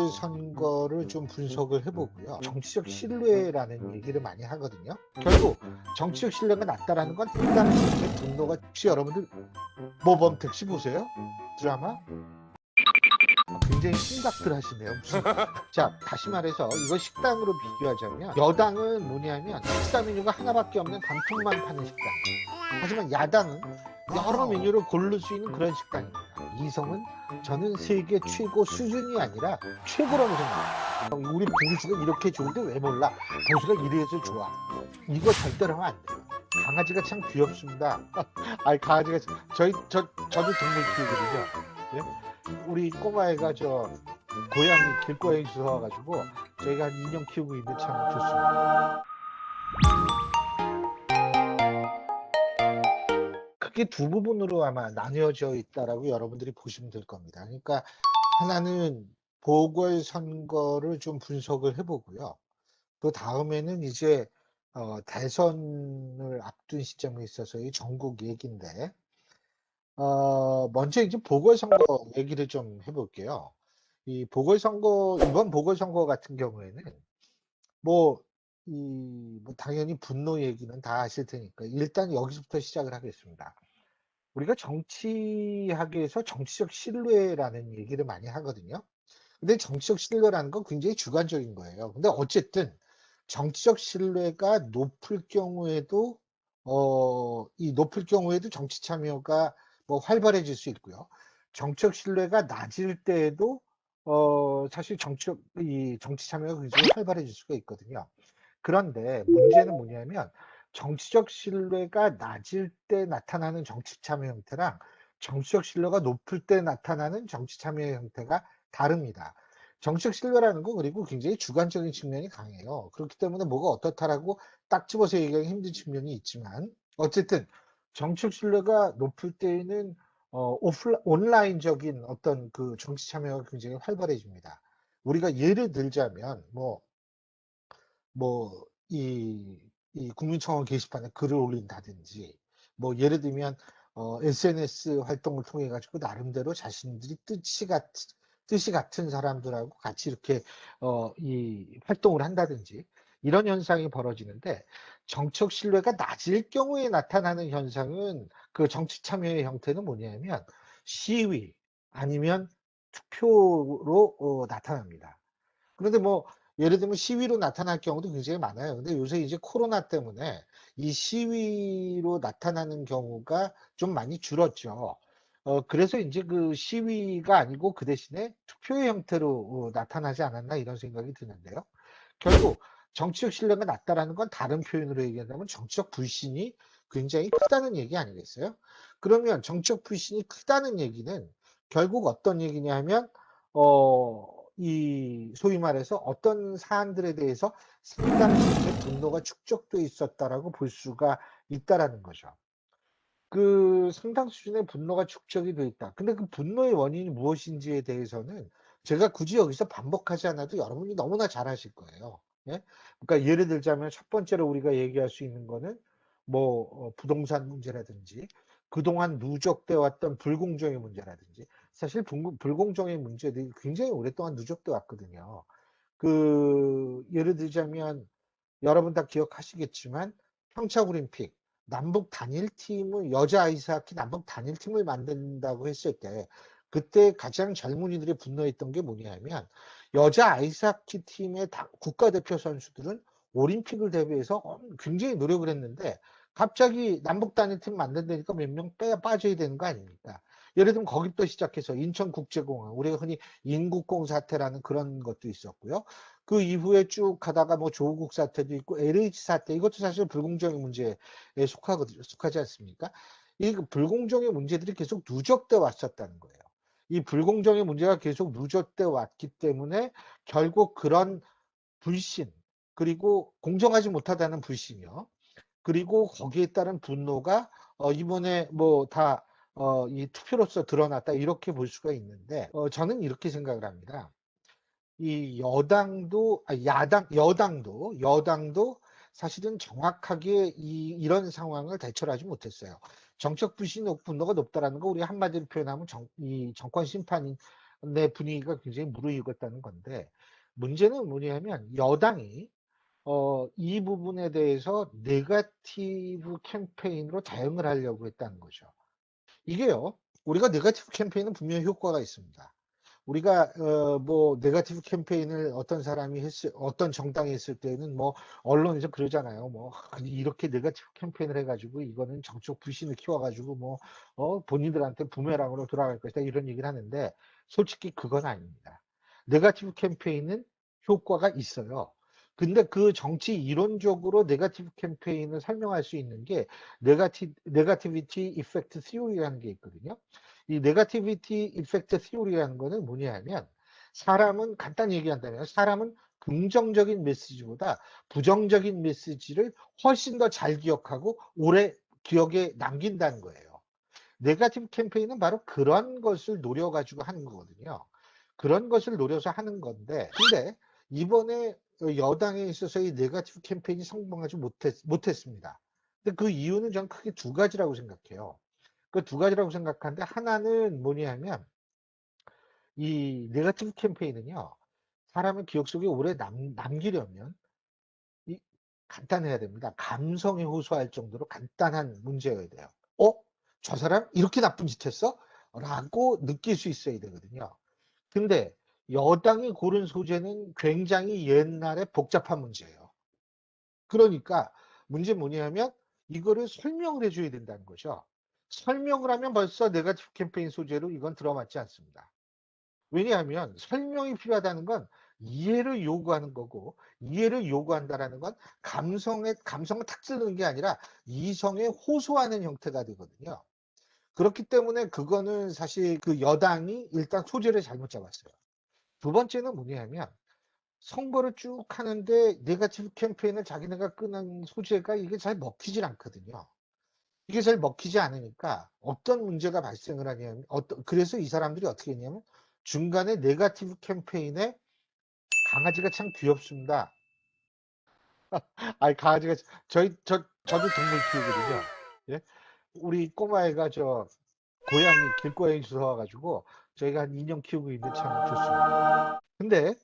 보궐선거를 좀 분석을 해보고요. 정치적 신뢰라는 얘기를 많이 하거든요. 결국 정치적 신뢰가 낮다라는 건 해당 시민의 분노가, 혹시 여러분들 모범 택시 보세요? 드라마? 굉장히 심각들 하시네요. 무슨. 자, 다시 말해서 이걸 식당으로 비교하자면, 여당은 뭐냐면 식사 메뉴가 하나밖에 없는 단품만 파는 식당이에요. 하지만 야당은 여러 메뉴를 고를 수 있는 그런 식당입니다. 이성은 저는 세계 최고 수준이 아니라 최고라고 생각해요. 우리 보수가 이렇게 좋은데 왜 몰라? 보수가 이래서 좋아. 이거 절대로 하면 안 돼요. 강아지가 참 귀엽습니다. 아니, 강아지가 저도 동물 키우거든요. 예? 우리 꼬마애가 고양이 길고양이 주워와가지고 저희가 한 2년 키우고 있는데 참 좋습니다. 크게 두 부분으로 아마 나뉘어져 있다라고 여러분들이 보시면 될 겁니다. 그러니까 하나는 보궐선거를 좀 분석을 해보고요. 그 다음에는 이제 대선을 앞둔 시점에 있어서의 전국 얘기인데, 먼저 이제 보궐선거 얘기를 좀 해볼게요. 이번 보궐선거 같은 경우에는 뭐 당연히 분노 얘기는 다 아실 테니까 일단 여기서부터 시작을 하겠습니다. 우리가 정치학에서 정치적 신뢰라는 얘기를 많이 하거든요. 근데 정치적 신뢰라는 건 굉장히 주관적인 거예요. 근데 어쨌든 정치적 신뢰가 높을 경우에도 높을 경우에도 정치 참여가 뭐 활발해질 수 있고요. 정치적 신뢰가 낮을 때에도 사실 정치 참여가 굉장히 활발해질 수가 있거든요. 그런데 문제는 뭐냐면, 정치적 신뢰가 낮을 때 나타나는 정치 참여 형태랑 정치적 신뢰가 높을 때 나타나는 정치 참여 형태가 다릅니다. 정치적 신뢰라는 건 그리고 굉장히 주관적인 측면이 강해요. 그렇기 때문에 뭐가 어떻다라고 딱 집어서 얘기하기 힘든 측면이 있지만, 어쨌든 정치적 신뢰가 높을 때에는 온라인적인 어떤 그 정치 참여가 굉장히 활발해집니다. 우리가 예를 들자면 뭐 이 국민청원 게시판에 글을 올린다든지, 뭐 예를 들면 SNS 활동을 통해 가지고 나름대로 자신들이 뜻이 같은 사람들하고 같이 이렇게 이 활동을 한다든지, 이런 현상이 벌어지는데, 정책 신뢰가 낮을 경우에 나타나는 현상은, 그 정치 참여의 형태는 뭐냐면 시위 아니면 투표로 나타납니다. 그런데 뭐 예를 들면 시위로 나타날 경우도 굉장히 많아요. 근데 요새 이제 코로나 때문에 이 시위로 나타나는 경우가 좀 많이 줄었죠. 그래서 이제 그 시위가 아니고 그 대신에 투표의 형태로 나타나지 않았나, 이런 생각이 드는데요. 결국 정치적 신뢰가 낮다라는 건 다른 표현으로 얘기한다면 정치적 불신이 굉장히 크다는 얘기 아니겠어요? 그러면 정치적 불신이 크다는 얘기는 결국 어떤 얘기냐 하면, 소위 말해서 어떤 사안들에 대해서 상당 수준의 분노가 축적돼 있었다라고 볼 수가 있다라는 거죠. 그 상당 수준의 분노가 축적이 돼 있다. 근데 그 분노의 원인이 무엇인지에 대해서는 제가 굳이 여기서 반복하지 않아도 여러분이 너무나 잘 아실 거예요. 예? 그러니까 예를 들자면 첫 번째로 우리가 얘기할 수 있는 거는 부동산 문제라든지, 그동안 누적돼 왔던 불공정의 문제라든지. 사실 불공정의 문제들이 굉장히 오랫동안 누적돼 왔거든요. 예를 들자면 여러분 다 기억하시겠지만, 평창올림픽 남북 단일팀을, 여자 아이스하키 남북 단일팀을 만든다고 했을 때 그때 가장 젊은이들이 분노했던 게 뭐냐면, 여자 아이스하키 팀의 국가대표 선수들은 올림픽을 대비해서 굉장히 노력을 했는데 갑자기 남북 단일팀 만든다니까 몇 명 빠져야 되는 거 아닙니까? 예를 들면 거기부터 시작해서 인천국제공항, 우리가 흔히 인국공 사태라는 그런 것도 있었고요. 그 이후에 쭉 가다가 뭐 조국 사태도 있고 LH 사태, 이것도 사실 불공정의 문제에 속하지 않습니까? 이 불공정의 문제들이 계속 누적돼 왔었다는 거예요. 이 불공정의 문제가 계속 누적돼 왔기 때문에 결국 그런 불신, 그리고 공정하지 못하다는 불신이요. 그리고 거기에 따른 분노가 이번에 이 투표로서 드러났다, 이렇게 볼 수가 있는데, 저는 이렇게 생각을 합니다. 이 여당도 사실은 정확하게 이런 상황을 대처를 하지 못했어요. 정책 불신 분노가 높다라는 거 우리가 한마디로 표현하면 이 정권 심판인 내 분위기가 굉장히 무르익었다는 건데 문제는 뭐냐면 여당이 이 부분에 대해서 네거티브 캠페인으로 대응을 하려고 했다는 거죠. 이게요. 우리가 네거티브 캠페인은 분명히 효과가 있습니다. 우리가 뭐 네거티브 캠페인을 어떤 사람이 했을 어떤 정당이 했을 때는 뭐 언론에서 그러잖아요. 뭐 아니 이렇게 네거티브 캠페인을 해 가지고 이거는 정적 불신을 키워 가지고 뭐 본인들한테 부메랑으로 돌아갈 것이다 이런 얘기를 하는데 솔직히 그건 아닙니다. 네거티브 캠페인은 효과가 있어요. 근데 그 정치 이론적으로 네거티브 캠페인을 설명할 수 있는 게 네거티비티 이펙트 시오리라는 게 있거든요. 이 네거티비티 이펙트 시오리라는 거는 뭐냐 하면 사람은 간단히 얘기한다면 사람은 긍정적인 메시지보다 부정적인 메시지를 훨씬 더 잘 기억하고 오래 기억에 남긴다는 거예요. 네거티브 캠페인은 바로 그런 것을 노려 가지고 하는 거거든요. 그런 것을 노려서 하는 건데 근데 이번에 여당에 있어서의 네거티브 캠페인이 성공하지 못했습니다. 근데 그 이유는 저는 크게 두 가지라고 생각해요. 그 두 가지라고 생각하는데 하나는 뭐냐면 이 네거티브 캠페인은요. 사람의 기억 속에 오래 남기려면 이 간단해야 됩니다. 감성에 호소할 정도로 간단한 문제여야 돼요. '어? 저 사람 이렇게 나쁜 짓 했어?' 라고 느낄 수 있어야 되거든요. 근데 여당이 고른 소재는 굉장히 옛날에 복잡한 문제예요. 그러니까 문제는 뭐냐면 이거를 설명을 해 줘야 된다는 거죠. 설명을 하면 벌써 네거티브 캠페인 소재로 이건 들어맞지 않습니다. 왜냐하면 설명이 필요하다는 건 이해를 요구하는 거고 이해를 요구한다라는 건 감성을 탁 찌르는 게 아니라 이성에 호소하는 형태가 되거든요. 그렇기 때문에 그거는 사실 그 여당이 일단 소재를 잘못 잡았어요. 두 번째는 뭐냐면 선거를 쭉 하는데 네거티브 캠페인을 자기네가 끄는 소재가 이게 잘 먹히질 않거든요. 이게 잘 먹히지 않으니까 어떤 문제가 발생을 하냐면 그래서 이 사람들이 어떻게 했냐면 중간에 네거티브 캠페인에 "강아지가 참 귀엽습니다." 아이 강아지가 저도 동물 키우거든요. 예. 우리 꼬마애가 고양이 길고양이 주워 와 가지고 저희가 한 2년 키우고 있는데 참 좋습니다. 근데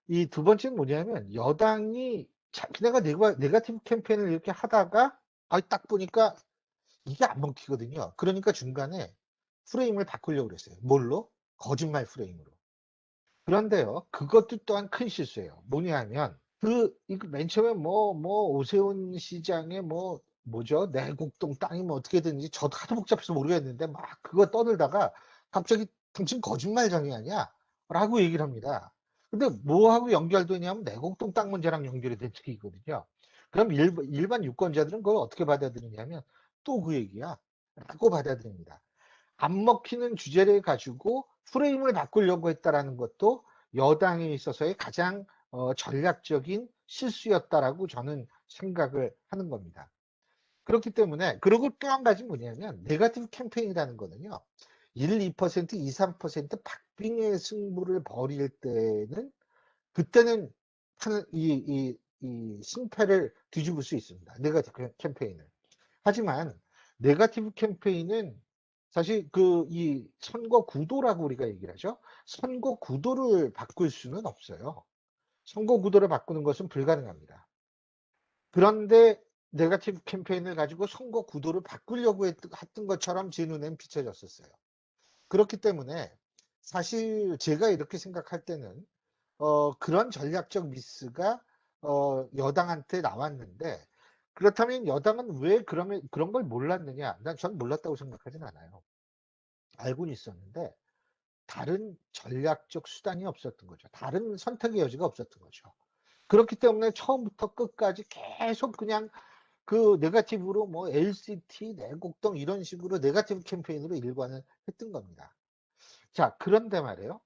이 두 번째는 뭐냐면 여당이 자기네가 네거티브 캠페인을 이렇게 하다가 딱 보니까 이게 안 먹히거든요. 그러니까 중간에 프레임을 바꾸려고 그랬어요. 뭘로? 거짓말 프레임으로. 그런데요. 그것도 또한 큰 실수예요. 뭐냐 하면 이거 맨 처음에 오세훈 시장의 뭐죠? 내곡동 땅이 뭐 어떻게든지 저도 하도 복잡해서 모르겠는데 막 그거 떠들다가 갑자기 "당신 거짓말쟁이 아니야?"라고 얘기를 합니다. 근데 뭐하고 연결되냐면 내곡동 땅 문제랑 연결이 된 적이거든요. 그럼 일반 유권자들은 그걸 어떻게 받아들이냐면 '또 그 얘기야?'라고 받아들입니다. 안 먹히는 주제를 가지고 프레임을 바꾸려고 했다라는 것도 여당에 있어서의 가장 전략적인 실수였다라고 저는 생각을 하는 겁니다. 그렇기 때문에 그리고 또 한 가지는 뭐냐면 네거티브 캠페인이라는 거는요. 1-2% 2-3% 박빙의 승부를 벌일 때는 그때는 하는 이 승패를 뒤집을 수 있습니다. 네거티브 캠페인을. 하지만 네거티브 캠페인은 사실 이 선거 구도라고 우리가 얘기를 하죠. 선거 구도를 바꿀 수는 없어요. 선거 구도를 바꾸는 것은 불가능합니다. 그런데 네거티브 캠페인을 가지고 선거 구도를 바꾸려고 했던 것처럼 제 눈엔 비춰졌었어요. 그렇기 때문에 사실 제가 이렇게 생각할 때는 그런 전략적 미스가 여당한테 나왔는데 그렇다면 여당은 왜 그런 걸 몰랐느냐? 전 몰랐다고 생각하진 않아요. 알고는 있었는데 다른 전략적 수단이 없었던 거죠. 다른 선택의 여지가 없었던 거죠. 그렇기 때문에 처음부터 끝까지 계속 그냥 그 네거티브로 LCT, 내곡동 이런 식으로 네거티브 캠페인으로 일관을 했던 겁니다. 자, 그런데 말이에요.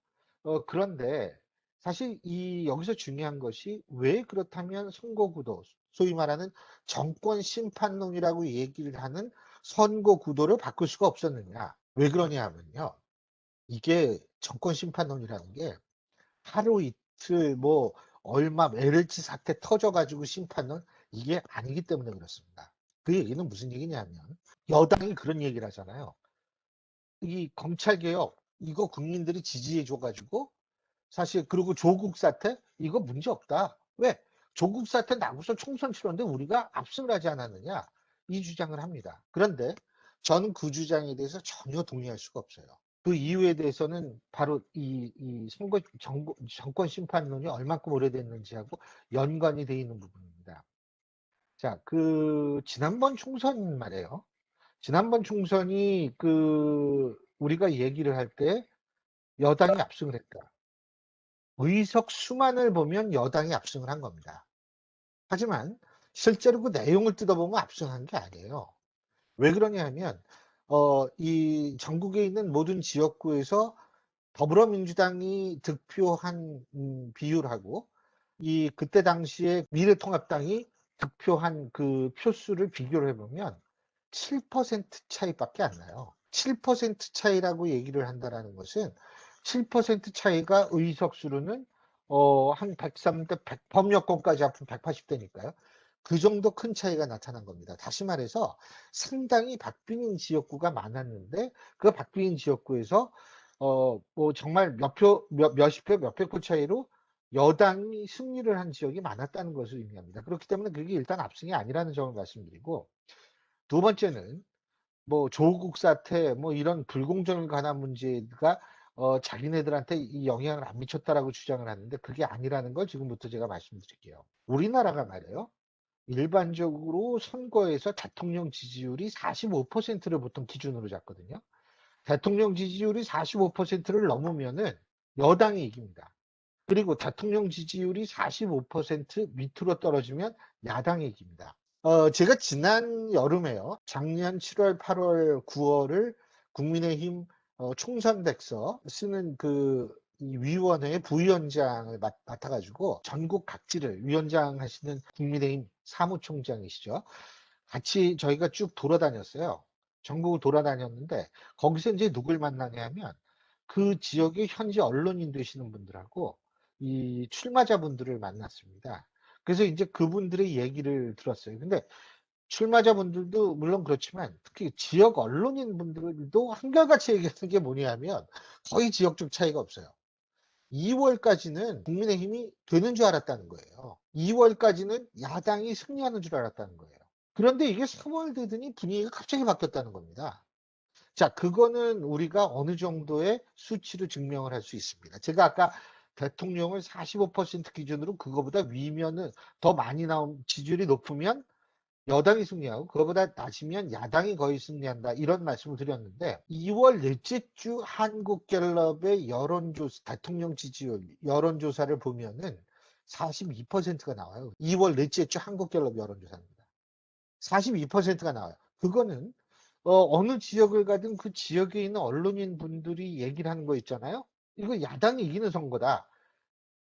그런데 사실 여기서 중요한 것이 왜 그렇다면 선거구도, 소위 말하는 정권 심판론이라고 얘기를 하는 선거 구도를 바꿀 수가 없었느냐. 왜 그러냐 하면요. 이게 정권 심판론이라는 게 하루 이틀 얼마 LH 사태 터져 가지고 심판론 이게 아니기 때문에 그렇습니다. 그 얘기는 무슨 얘기냐면 여당이 그런 얘기를 하잖아요. 이 검찰개혁 이거 국민들이 지지해 줘가지고 사실 그리고 조국 사태 이거 문제 없다. 왜? 조국 사태 나고서 총선 치렀는데 우리가 압승을 하지 않았느냐 이 주장을 합니다. 그런데 저는 그 주장에 대해서 전혀 동의할 수가 없어요. 그 이유에 대해서는 바로 이 선거 정권 심판론이 얼마큼 오래됐는지하고 연관이 돼 있는 부분입니다. 자, 그 지난번 총선 말이에요. 지난번 총선이 우리가 얘기를 할 때 여당이 압승을 했다. 의석 수만을 보면 여당이 압승을 한 겁니다. 하지만 실제로 그 내용을 뜯어보면 압승한 게 아니에요. 왜 그러냐 하면 이 전국에 있는 모든 지역구에서 더불어민주당이 득표한 비율하고 그때 당시에 미래통합당이 득표한 그 표수를 비교를 해보면 7% 차이밖에 안 나요. 7% 차이라고 얘기를 한다는 것은 7% 차이가 의석수로는 한 103대 100, 범여권까지 합하면 180대니까요. 그 정도 큰 차이가 나타난 겁니다. 다시 말해서 상당히 박빙인 지역구가 많았는데 그 박빙인 지역구에서 뭐 정말 몇십 표, 몇백 표 차이로 여당이 승리를 한 지역이 많았다는 것을 의미합니다. 그렇기 때문에 그게 일단 압승이 아니라는 점을 말씀드리고, 두 번째는 뭐 조국 사태 뭐 이런 불공정에 관한 문제가 자기네들한테 이 영향을 안 미쳤다라고 주장을 하는데 그게 아니라는 걸 지금부터 제가 말씀드릴게요. 우리나라가 말이에요. 일반적으로 선거에서 대통령 지지율이 45%를 보통 기준으로 잡거든요. 대통령 지지율이 45%를 넘으면은 여당이 이깁니다. 그리고 대통령 지지율이 45% 밑으로 떨어지면 야당이 이깁니다. 제가 지난 여름에요. 작년 7월, 8월, 9월을 국민의힘 총선 백서 쓰는 이 위원회의 부위원장을 맡아가지고 전국 각지를 위원장 하시는 국민의힘 사무총장이시죠. 같이 저희가 쭉 돌아다녔어요. 전국을 돌아다녔는데 거기서 이제 누굴 만나냐면 그 지역의 현지 언론인 되시는 분들하고 이 출마자분들을 만났습니다. 그래서 이제 그분들의 얘기를 들었어요. 근데 출마자분들도 물론 그렇지만 특히 지역 언론인 분들도 한결같이 얘기하는 게 뭐냐면 거의 지역적 차이가 없어요. 2월까지는 국민의힘이 되는 줄 알았다는 거예요. 2월까지는 야당이 승리하는 줄 알았다는 거예요. 그런데 이게 3월 되더니 분위기가 갑자기 바뀌었다는 겁니다. 자, 그거는 우리가 어느 정도의 수치로 증명을 할 수 있습니다. 제가 아까 대통령을 45% 기준으로 그거보다 위면은 더 많이 나온 지지율이 높으면 여당이 승리하고 그거보다 낮으면 야당이 거의 승리한다 이런 말씀을 드렸는데 2월 넷째 주 한국갤럽의 여론조사 대통령 지지율 여론조사를 보면은 42%가 나와요. 2월 넷째 주 한국갤럽 여론조사입니다. 42%가 나와요. 그거는 어느 지역을 가든 그 지역에 있는 언론인 분들이 얘기를 하는 거 있잖아요. 이거 야당이 이기는 선거다.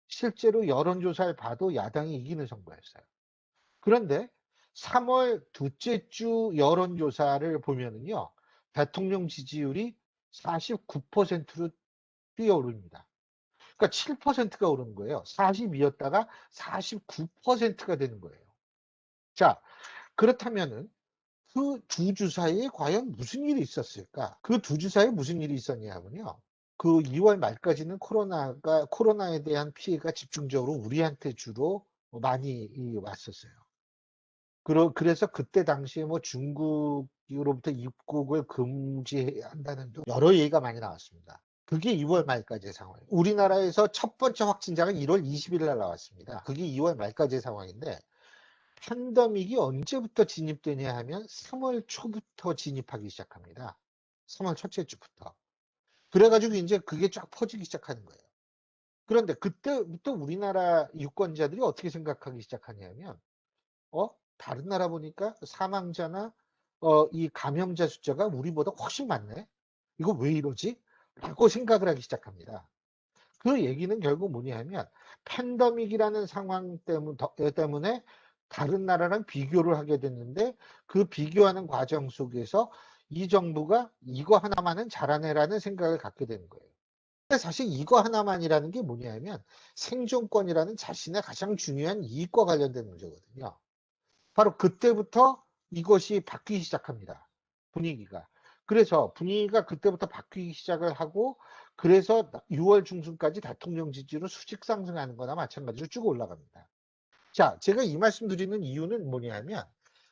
실제로 여론조사를 봐도 야당이 이기는 선거였어요. 그런데 3월 둘째 주 여론조사를 보면은요, 대통령 지지율이 49%로 뛰어오릅니다. 그러니까 7%가 오르는 거예요. 42였다가 49%가 되는 거예요. 자, 그렇다면은 그 두 주사이에 과연 무슨 일이 있었을까? 그 두 주사이에 무슨 일이 있었냐면요. 그 2월 말까지는 코로나에 대한 피해가 집중적으로 우리한테 주로 많이 왔었어요. 그래서 그때 당시에 뭐 중국으로부터 입국을 금지한다는 등 여러 얘기가 많이 나왔습니다. 그게 2월 말까지의 상황이에요. 우리나라에서 첫 번째 확진자가 1월 20일 날 나왔습니다. 그게 2월 말까지의 상황인데 팬데믹이 언제부터 진입되냐 하면 3월 초부터 진입하기 시작합니다. 3월 첫째 주부터. 그래가지고 이제 그게 쫙 퍼지기 시작하는 거예요. 그런데 그때부터 우리나라 유권자들이 어떻게 생각하기 시작하냐면 다른 나라 보니까 사망자나 이 감염자 숫자가 우리보다 훨씬 많네. 이거 왜 이러지? 라고 생각을 하기 시작합니다. 그 얘기는 결국 뭐냐 하면 팬데믹이라는 상황 때문에 다른 나라랑 비교를 하게 됐는데 그 비교하는 과정 속에서 이 정부가 이거 하나만은 잘하네라는 생각을 갖게 되는 거예요. 근데 사실 이거 하나만이라는 게 뭐냐 하면 생존권이라는 자신의 가장 중요한 이익과 관련된 문제거든요. 바로 그때부터 이것이 바뀌기 시작합니다. 분위기가. 그래서 분위기가 그때부터 바뀌기 시작을 하고 그래서 6월 중순까지 대통령 지지율은 수직 상승하는 거나 마찬가지로 쭉 올라갑니다. 자, 제가 이 말씀 드리는 이유는 뭐냐면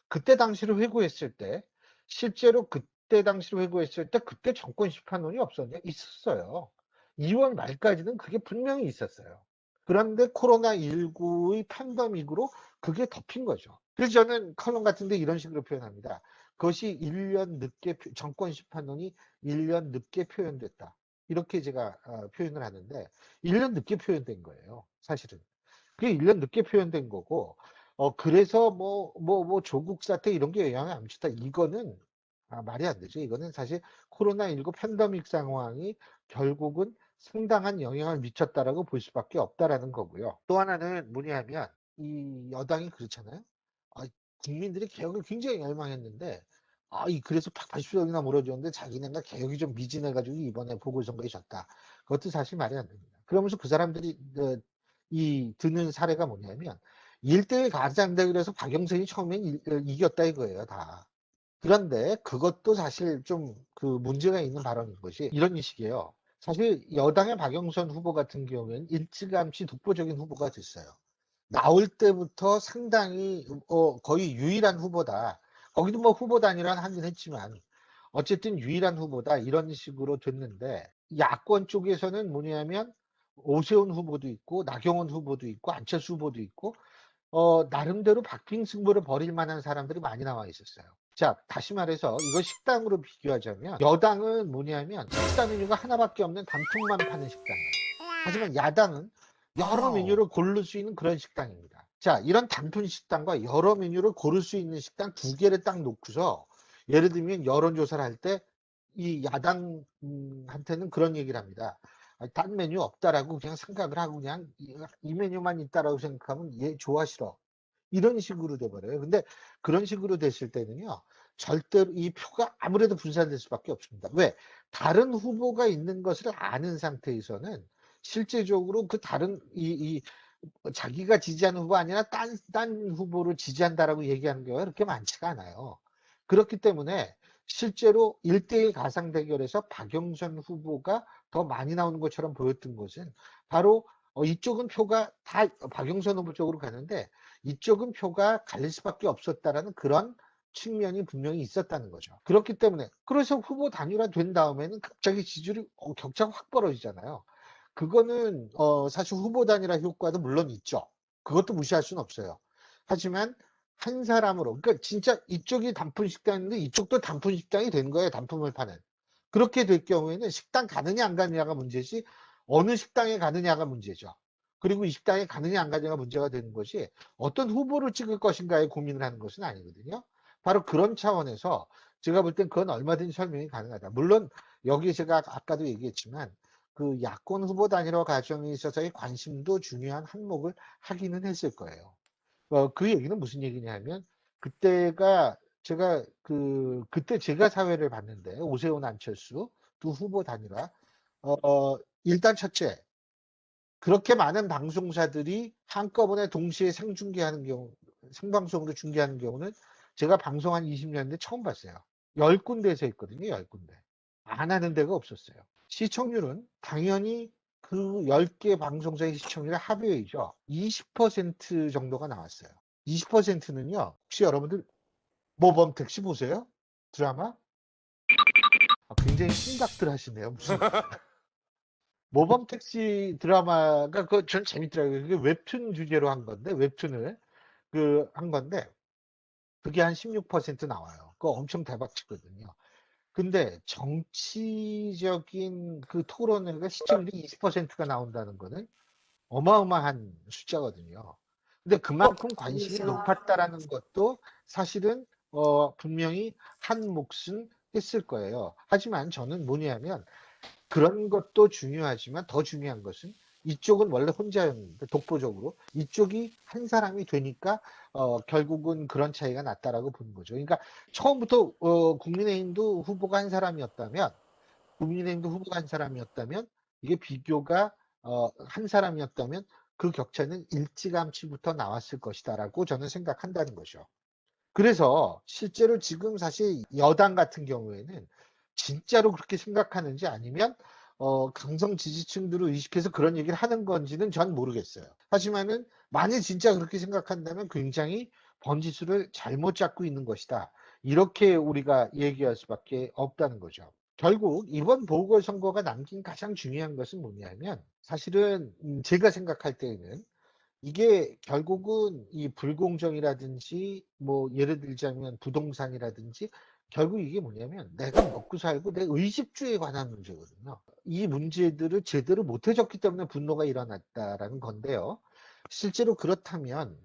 그때 당시를 회고했을 때 실제로 그때 당시를 회고했을 때 그때 정권 심판론이 없었냐? 있었어요. 2월 말까지는 그게 분명히 있었어요. 그런데 코로나19의 팬데믹으로 그게 덮인 거죠. 그래서 저는 칼럼 같은 데 이런 식으로 표현합니다. 그것이 1년 늦게 정권 심판론이 1년 늦게 표현됐다. 이렇게 제가 표현을 하는데 1년 늦게 표현된 거예요. 사실은. 그게 1년 늦게 표현된 거고 그래서 조국 사태 이런 게 영향을 안 미쳤다. 이거는 말이 안 되죠. 이거는 사실 코로나19 팬데믹 상황이 결국은 상당한 영향을 미쳤다라고 볼 수밖에 없다라는 거고요. 또 하나는 뭐냐면 이 여당이 그렇잖아요. 아, 국민들이 개혁을 굉장히 열망했는데 그래서 180석이나 몰아줬는데 자기네가 개혁이 좀 미진해가지고 이번에 보궐선거에 졌다. 그것도 사실 말이 안 됩니다. 그러면서 그 사람들이 드는 사례가 뭐냐면 1대1 가상대결에서 박영선이 처음엔 이겼다 이거예요, 다. 그런데 그것도 사실 좀 그 문제가 있는 발언인 것이 이런 식이에요. 사실 여당의 박영선 후보 같은 경우에는 일찌감치 독보적인 후보가 됐어요. 나올 때부터 상당히 거의 유일한 후보다. 거기도 뭐 후보 단일화는 하긴 했지만 어쨌든 유일한 후보다 이런 식으로 됐는데 야권 쪽에서는 뭐냐면 오세훈 후보도 있고 나경원 후보도 있고 안철수 후보도 있고 나름대로 박빙 승부를 벌일 만한 사람들이 많이 나와 있었어요. 자, 다시 말해서 이걸 식당으로 비교하자면 여당은 뭐냐면 식사 메뉴가 하나밖에 없는 단품만 파는 식당이에요. 하지만 야당은 여러 메뉴를 고를 수 있는 그런 식당입니다. 자, 이런 단품 식당과 여러 메뉴를 고를 수 있는 식당 두 개를 딱 놓고서 예를 들면 여론조사를 할 때 이 야당한테는 그런 얘기를 합니다. 딴 메뉴 없다라고 그냥 생각을 하고 그냥 이 메뉴만 있다라고 생각하면 얘 좋아 싫어. 이런 식으로 돼버려요. 근데 그런 식으로 됐을 때는요, 절대로 이 표가 아무래도 분산될 수밖에 없습니다. 왜? 다른 후보가 있는 것을 아는 상태에서는 실제적으로 그 다른 자기가 지지하는 후보 아니라 딴 후보를 지지한다라고 얘기하는 경우가 그렇게 많지가 않아요. 그렇기 때문에 실제로 1대1 가상 대결에서 박영선 후보가 더 많이 나오는 것처럼 보였던 것은 바로 이쪽은 표가 다 박영선 후보 쪽으로 가는데 이쪽은 표가 갈릴 수밖에 없었다라는 그런 측면이 분명히 있었다는 거죠. 그렇기 때문에 그래서 후보 단일화 된 다음에는 갑자기 지지율이 격차가 확 벌어지잖아요. 그거는 사실 후보 단일화 효과도 물론 있죠. 그것도 무시할 수는 없어요. 하지만 한 사람으로 그러니까 진짜 이쪽이 단품 식당인데 이쪽도 단품 식당이 된 거예요. 단품을 파는. 그렇게 될 경우에는 식당 가느냐 안 가느냐가 문제지 어느 식당에 가느냐가 문제죠. 그리고 이 식당에 가느냐 안 가느냐가 문제가 되는 것이 어떤 후보를 찍을 것인가에 고민을 하는 것은 아니거든요. 바로 그런 차원에서 제가 볼 땐 그건 얼마든지 설명이 가능하다. 물론 여기 제가 아까도 얘기했지만 그 야권 후보 단일화 과정에 있어서의 관심도 중요한 항목을 하기는 했을 거예요. 그 얘기는 무슨 얘기냐면 그때가 제가 그때 제가 사회를 봤는데 오세훈 안철수 두 후보 단일화 일단 첫째 그렇게 많은 방송사들이 한꺼번에 동시에 생중계하는 경우 생방송으로 중계하는 경우는 제가 방송 한 20년인데 처음 봤어요. 10군데에서 했거든요. 10군데. 안 하는 데가 없었어요. 시청률은 당연히 그 10개 방송사의 시청률의 합의이죠. 20% 정도가 나왔어요. 20%는요. 혹시 여러분들 모범택시 보세요? 드라마? 굉장히 심각들 하시네요. 무슨 모범택시 드라마가 전 재밌더라고요. 그게 웹툰 주제로 한 건데 웹툰을 한 건데 그게 한 16% 나와요. 그거 엄청 대박치거든요. 근데 정치적인 그 토론회가 시청률이 20%가 나온다는 거는 어마어마한 숫자거든요. 근데 그만큼 관심이 높았다라는 것도 사실은 분명히 한 몫은 했을 거예요. 하지만 저는 뭐냐면 그런 것도 중요하지만 더 중요한 것은 이쪽은 원래 혼자였는데 독보적으로 이쪽이 한 사람이 되니까 결국은 그런 차이가 났다라고 보는 거죠. 그러니까 처음부터 국민의힘도 후보가 한 사람이었다면 이게 비교가 한 사람이었다면 그 격차는 일찌감치부터 나왔을 것이다라고 저는 생각한다는 거죠. 그래서 실제로 지금 사실 여당 같은 경우에는 진짜로 그렇게 생각하는지 아니면 강성 지지층들을 의식해서 그런 얘기를 하는 건지는 전 모르겠어요. 하지만은 만약 진짜 그렇게 생각한다면 굉장히 번지수를 잘못 잡고 있는 것이다. 이렇게 우리가 얘기할 수밖에 없다는 거죠. 결국 이번 보궐선거가 남긴 가장 중요한 것은 뭐냐면 사실은 제가 생각할 때에는 이게 결국은 이 불공정이라든지 뭐 예를 들자면 부동산이라든지 결국 이게 뭐냐면 내가 먹고 살고 내 의식주에 관한 문제거든요. 이 문제들을 제대로 못 해줬기 때문에 분노가 일어났다라는 건데요. 실제로 그렇다면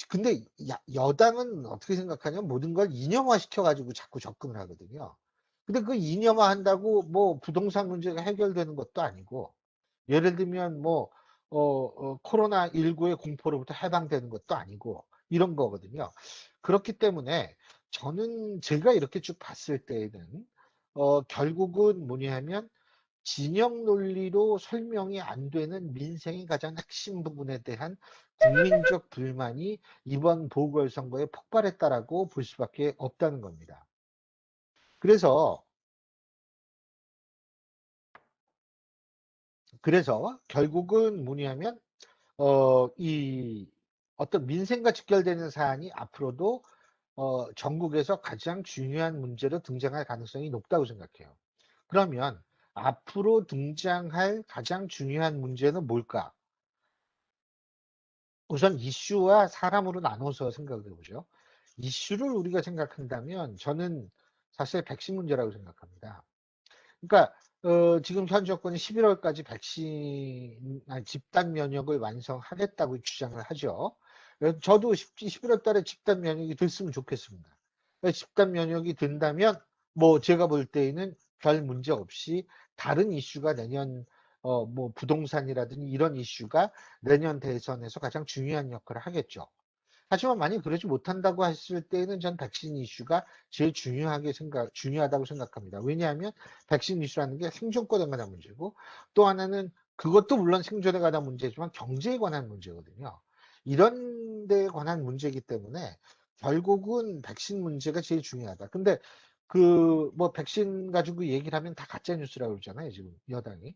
근데 여당은 어떻게 생각하냐면 모든 걸 이념화시켜 가지고 자꾸 접근을 하거든요. 근데 그 이념화한다고 뭐 부동산 문제가 해결되는 것도 아니고 예를 들면 뭐 코로나19의 공포로부터 해방되는 것도 아니고 이런 거거든요. 그렇기 때문에 저는 제가 이렇게 쭉 봤을 때에는 결국은 뭐냐 하면 진영 논리로 설명이 안 되는 민생의 가장 핵심 부분에 대한 국민적 불만이 이번 보궐선거에 폭발했다라고 볼 수밖에 없다는 겁니다. 그래서 결국은 뭐냐면 이 어떤 민생과 직결되는 사안이 앞으로도 전국에서 가장 중요한 문제로 등장할 가능성이 높다고 생각해요. 그러면 앞으로 등장할 가장 중요한 문제는 뭘까? 우선 이슈와 사람으로 나눠서 생각을 해보죠. 이슈를 우리가 생각한다면 저는 사실 백신 문제라고 생각합니다. 그러니까 지금 현 정권이 11월까지 집단 면역을 완성하겠다고 주장을 하죠. 저도 11월 달에 집단 면역이 됐으면 좋겠습니다. 집단 면역이 된다면 뭐 제가 볼 때에는 별 문제 없이 다른 이슈가 내년 뭐 부동산이라든지 이런 이슈가 내년 대선에서 가장 중요한 역할을 하겠죠. 하지만 만약 그러지 못한다고 했을 때는 전 백신 이슈가 제일 중요하다고 생각합니다. 왜냐하면 백신 이슈라는 게 생존권에 관한 문제고 또 하나는 그것도 물론 생존에 관한 문제지만 경제에 관한 문제거든요. 이런 데에 관한 문제이기 때문에 결국은 백신 문제가 제일 중요하다. 근데 그 뭐 백신 가지고 얘기를 하면 다 가짜 뉴스라고 그러잖아요, 지금 여당이.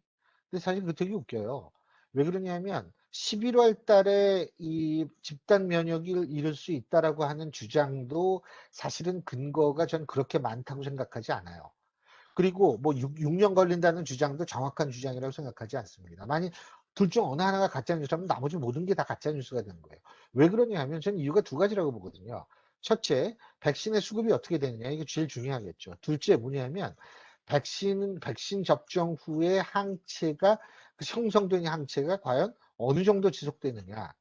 근데 사실 그거 되게 웃겨요. 왜 그러냐면 11월 달에 이 집단 면역을 이룰 수 있다라고 하는 주장도 사실은 근거가 전 그렇게 많다고 생각하지 않아요. 그리고 뭐 6년 걸린다는 주장도 정확한 주장이라고 생각하지 않습니다. 만약 둘 중 어느 하나가 가짜 뉴스라면 나머지 모든 게 다 가짜 뉴스가 되는 거예요. 왜 그러냐 하면 저는 이유가 두 가지라고 보거든요. 첫째, 백신의 수급이 어떻게 되느냐 이게 제일 중요하겠죠. 둘째 뭐냐면 백신 접종 후에 항체가 형성된 항체가 과연 어느 정도 지속되느냐.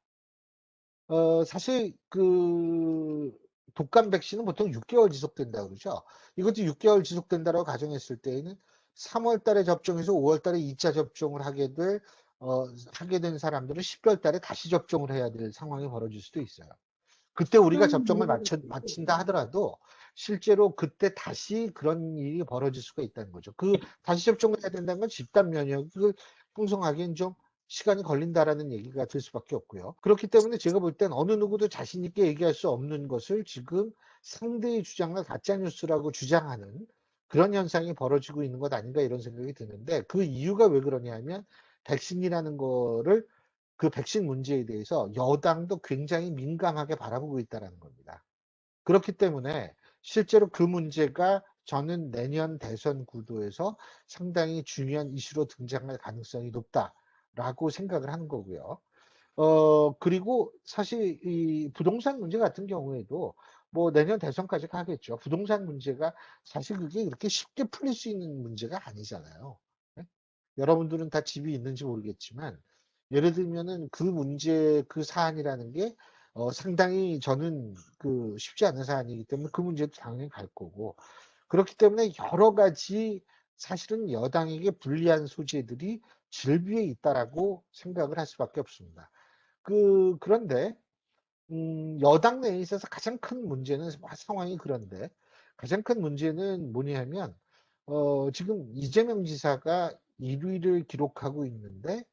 사실 그 독감 백신은 보통 6개월 지속된다고 그러죠. 이것도 6개월 지속된다라고 가정했을 때에는 3월 달에 접종해서 5월 달에 2차 접종을 하게 된 사람들은 12월 달에 다시 접종을 해야 될 상황이 벌어질 수도 있어요. 그때 우리가 접종을 마친다 하더라도 실제로 그때 다시 그런 일이 벌어질 수가 있다는 거죠. 다시 접종을 해야 된다는 건 집단 면역을 형성하기엔 좀 시간이 걸린다라는 얘기가 될 수밖에 없고요. 그렇기 때문에 제가 볼 땐 어느 누구도 자신 있게 얘기할 수 없는 것을 지금 상대의 주장을 가짜 뉴스라고 주장하는 그런 현상이 벌어지고 있는 것 아닌가 이런 생각이 드는데 그 이유가 왜 그러냐면 백신이라는 거를 그 백신 문제에 대해서 여당도 굉장히 민감하게 바라보고 있다는 겁니다. 그렇기 때문에 실제로 그 문제가 저는 내년 대선 구도에서 상당히 중요한 이슈로 등장할 가능성이 높다라고 생각을 하는 거고요. 그리고 사실 이 부동산 문제 같은 경우에도 뭐 내년 대선까지 가겠죠. 부동산 문제가 사실 그게 그렇게 쉽게 풀릴 수 있는 문제가 아니잖아요. 네? 여러분들은 다 집이 있는지 모르겠지만 예를 들면은 그 문제 그 사안이라는 게 상당히 저는 쉽지 않은 사안이기 때문에 그 문제도 당연히 갈 거고 그렇기 때문에 여러 가지 사실은 여당에게 불리한 소재들이 질비해 있다라고 생각을 할 수밖에 없습니다. 그런데 여당 내에 있어서 가장 큰 문제는 상황이 그런데 가장 큰 문제는 뭐냐면 지금 이재명 지사가 1위를 기록하고 있는데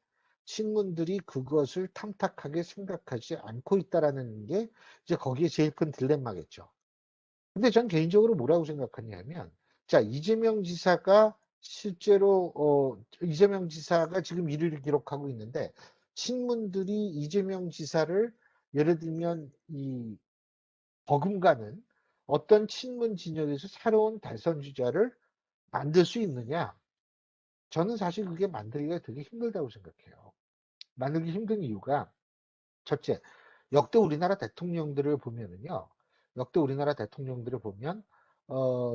친문들이 그것을 탐탁하게 생각하지 않고 있다라는 게 이제 거기에 제일 큰 딜레마겠죠. 근데 전 개인적으로 뭐라고 생각하냐면 자 이재명 지사가 실제로 이재명 지사가 지금 1위를 기록하고 있는데 친문들이 이재명 지사를 예를 들면 이 버금가는 어떤 친문 진영에서 새로운 대선 주자를 만들 수 있느냐? 저는 사실 그게 만들기가 되게 힘들다고 생각해요. 만들기 힘든 이유가 첫째, 역대 우리나라 대통령들을 보면은요. 역대 우리나라 대통령들을 보면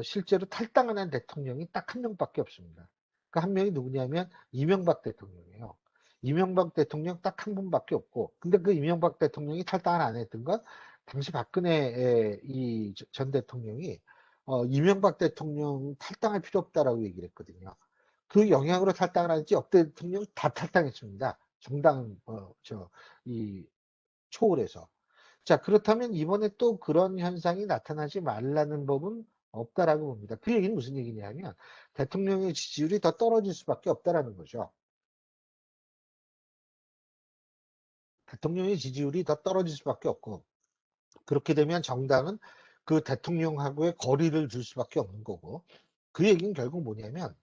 실제로 탈당을 한 대통령이 딱 한 명밖에 없습니다. 그 한 명이 누구냐면 이명박 대통령이에요. 이명박 대통령 딱 한 분밖에 없고, 근데 그 이명박 대통령이 탈당을 안 했던 건 당시 박근혜 이 전 대통령이 이명박 대통령 탈당할 필요 없다라고 얘기를 했거든요. 그 영향으로 탈당을 하는지 역대 대통령 다 탈당했습니다. 정당 이 초월해서. 자, 그렇다면 이번에 또 그런 현상이 나타나지 말라는 법은 없다라고 봅니다. 그 얘기는 무슨 얘기냐면 대통령의 지지율이 더 떨어질 수밖에 없다라는 거죠. 대통령의 지지율이 더 떨어질 수밖에 없고 그렇게 되면 정당은 그 대통령하고의 거리를 둘 수밖에 없는 거고 그 얘기는 결국 뭐냐면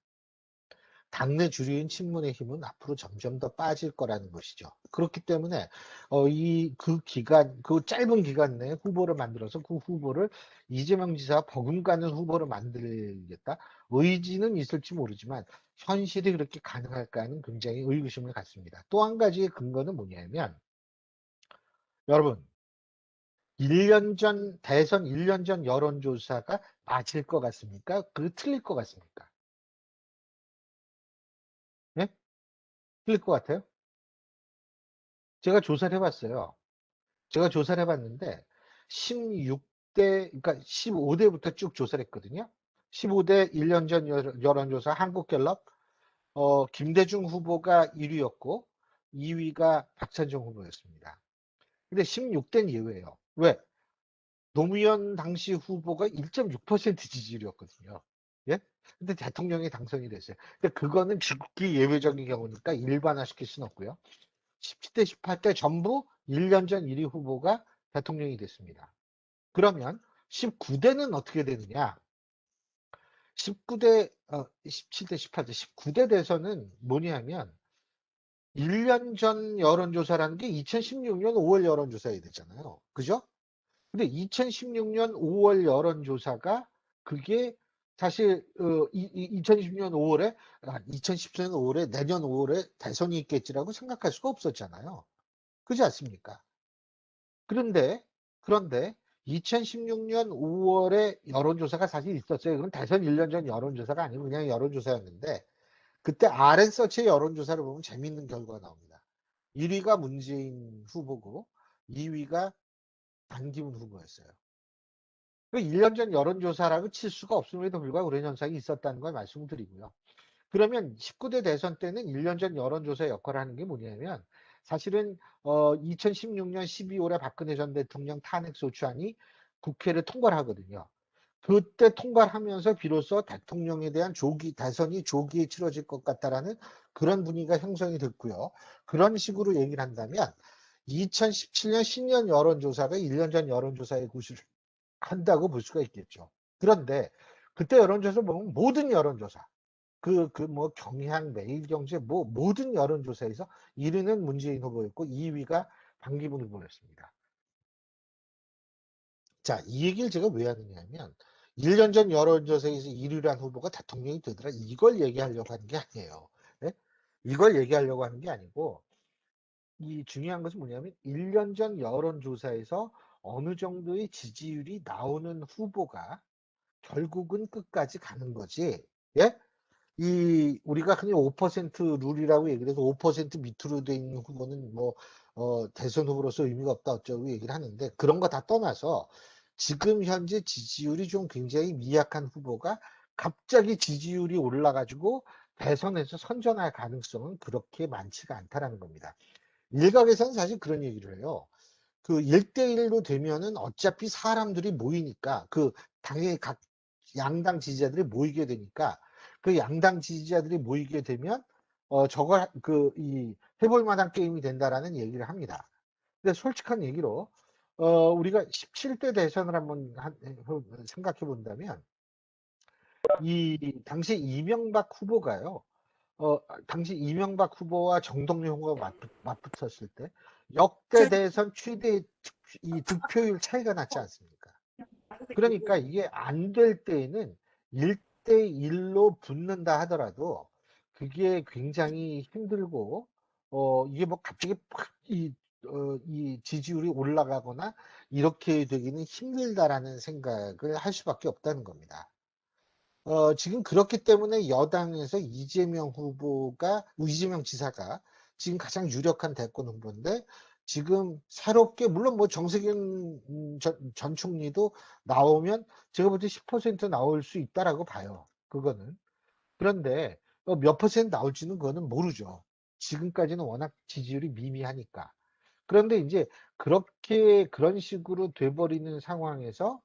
당내 주류인 친문의 힘은 앞으로 점점 더 빠질 거라는 것이죠. 그렇기 때문에 그 짧은 기간 내에 후보를 만들어서 그 후보를 이재명 지사가 버금가는 후보를 만들겠다. 의지는 있을지 모르지만 현실이 그렇게 가능할까는 굉장히 의구심을 갖습니다. 또 한 가지의 근거는 뭐냐면 여러분 1년 전 대선 1년 전 여론조사가 맞을 것 같습니까? 그 틀릴 것 같습니까? 예? 틀릴 것 같아요? 제가 조사를 해봤어요. 제가 조사를 해봤는데 16대, 그러니까 15대부터 쭉 조사를 했거든요. 15대 1년 전 여론조사 한국갤럽, 김대중 후보가 1위였고 2위가 박찬종 후보였습니다. 근데 16대는 예외예요. 왜? 노무현 당시 후보가 1.6% 지지율이었거든요. 예? 근데 대통령이 당선이 됐어요. 근데 그거는 극히 예외적인 경우니까 일반화시킬 수는 없고요. 17대, 18대 전부 1년 전 1위 후보가 대통령이 됐습니다. 그러면 19대는 어떻게 되느냐? 19대, 17대, 18대, 19대 대선은 뭐냐면 1년 전 여론조사라는 게 2016년 5월 여론조사야 되잖아요. 그죠? 근데 2016년 5월 여론조사가 그게 사실 2020년 5월에 2014년 5월에 내년 5월에 대선이 있겠지라고 생각할 수가 없었잖아요. 그렇지 않습니까? 그런데 그런데 2016년 5월에 여론조사가 사실 있었어요. 그건 대선 1년 전 여론조사가 아니고 그냥 여론조사였는데 그때 RN서치의 여론조사를 보면 재미있는 결과가 나옵니다. 1위가 문재인 후보고 2위가 반기문 후보였어요. 그 1년 전 여론조사라고 칠 수가 없음에도 불구하고 그런 현상이 있었다는 걸 말씀드리고요. 그러면 19대 대선 때는 1년 전 여론조사 역할을 하는 게 뭐냐면 사실은 2016년 12월에 박근혜 전 대통령 탄핵소추안이 국회를 통과를 하거든요. 그때 통과를 하면서 비로소 대통령에 대한 대선이 조기에 치러질 것 같다라는 그런 분위기가 형성이 됐고요. 그런 식으로 얘기를 한다면 2017년 신년 여론조사가 1년 전 여론조사에 구실을 한다고 볼 수가 있겠죠. 그런데 그때 여론조사 보면 모든 여론조사 뭐 경향, 매일경제 뭐 모든 여론조사에서 1위는 문재인 후보였고 2위가 반기문 후보였습니다. 자, 이 얘기를 제가 왜 하느냐면 1년 전 여론조사에서 1위를 한 후보가 대통령이 되더라 이걸 얘기하려고 하는 게 아니에요. 네? 이걸 얘기하려고 하는 게 아니고 이 중요한 것은 뭐냐면 1년 전 여론조사에서 어느 정도의 지지율이 나오는 후보가 결국은 끝까지 가는 거지. 예? 우리가 흔히 5% 룰이라고 얘기를 해서 5% 밑으로 돼 있는 후보는 뭐, 대선 후보로서 의미가 없다 어쩌고 얘기를 하는데 그런 거 다 떠나서 지금 현재 지지율이 좀 굉장히 미약한 후보가 갑자기 지지율이 올라가지고 대선에서 선전할 가능성은 그렇게 많지가 않다라는 겁니다. 일각에서는 사실 그런 얘기를 해요. 그 1대1로 되면은 어차피 사람들이 모이니까 그 당의 각 양당 지지자들이 모이게 되니까 그 양당 지지자들이 모이게 되면 저걸 해볼 만한 게임이 된다라는 얘기를 합니다. 근데 솔직한 얘기로 우리가 17대 대선을 한번 생각해 본다면 당시 이명박 후보가요. 당시 이명박 후보와 정동영 후보가 맞붙었을 때 역대 대선 최대 이 득표율 차이가 났지 않습니까? 그러니까 이게 안 될 때에는 1대 1로 붙는다 하더라도 그게 굉장히 힘들고 이게 뭐 갑자기 팍 이 지지율이 올라가거나 이렇게 되기는 힘들다라는 생각을 할 수밖에 없다는 겁니다. 지금 그렇기 때문에 여당에서 이재명 지사가 지금 가장 유력한 대권 후보인데 지금 새롭게 물론 뭐 정세균 전 총리도 나오면 제가 볼 때 10% 나올 수 있다라고 봐요. 그거는. 그런데 몇 퍼센트 나올지는 그거는 모르죠. 지금까지는 워낙 지지율이 미미하니까. 그런데 이제 그렇게 그런 식으로 돼 버리는 상황에서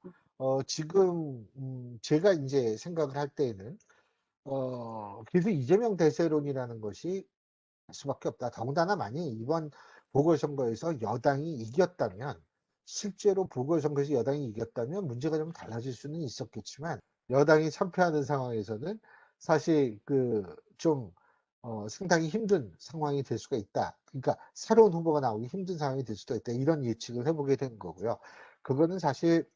지금 제가 인제 생각을 할 때에는 그래서 이재명 대세론이라는 것이 갈 수밖에 없다. 더군다나 만약에 이번 보궐선거에서 여당이 이겼다면 실제로 보궐선거에서 여당이 이겼다면 문제가 좀 달라질 수는 있었겠지만 여당이 참패하는 상황에서는 사실 좀 상당히 힘든 상황이 될 수가 있다. 그러니까 새로운 후보가 나오기 힘든 상황이 될 수도 있다. 이런 예측을 해 보게 된 거고요. 그거는 사실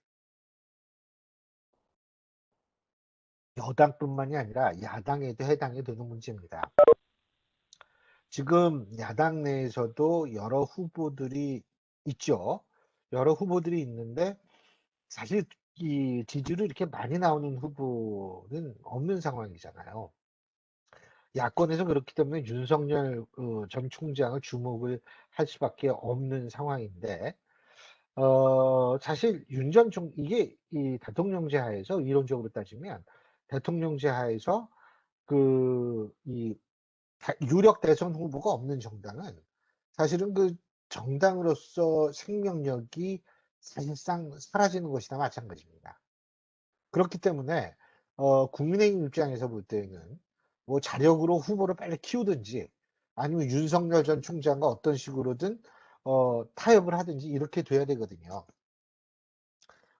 여당뿐만이 아니라 야당에도 해당이 되는 문제입니다. 지금 야당 내에서도 여러 후보들이 있죠. 여러 후보들이 있는데 사실 이 지지율이 이렇게 많이 나오는 후보는 없는 상황이잖아요. 야권에서 그렇기 때문에 윤석열 전 총장을 주목을 할 수밖에 없는 상황인데 사실 윤 전 총 이게 이 대통령제 하에서 이론적으로 따지면 대통령제 하에서 이 유력 대선 후보가 없는 정당은 사실은 정당으로서 생명력이 사실상 사라지는 것이나 마찬가지입니다. 그렇기 때문에 국민의힘 입장에서 볼 때는 뭐 자력으로 후보를 빨리 키우든지 아니면 윤석열 전 총장과 어떤 식으로든 타협을 하든지 이렇게 돼야 되거든요.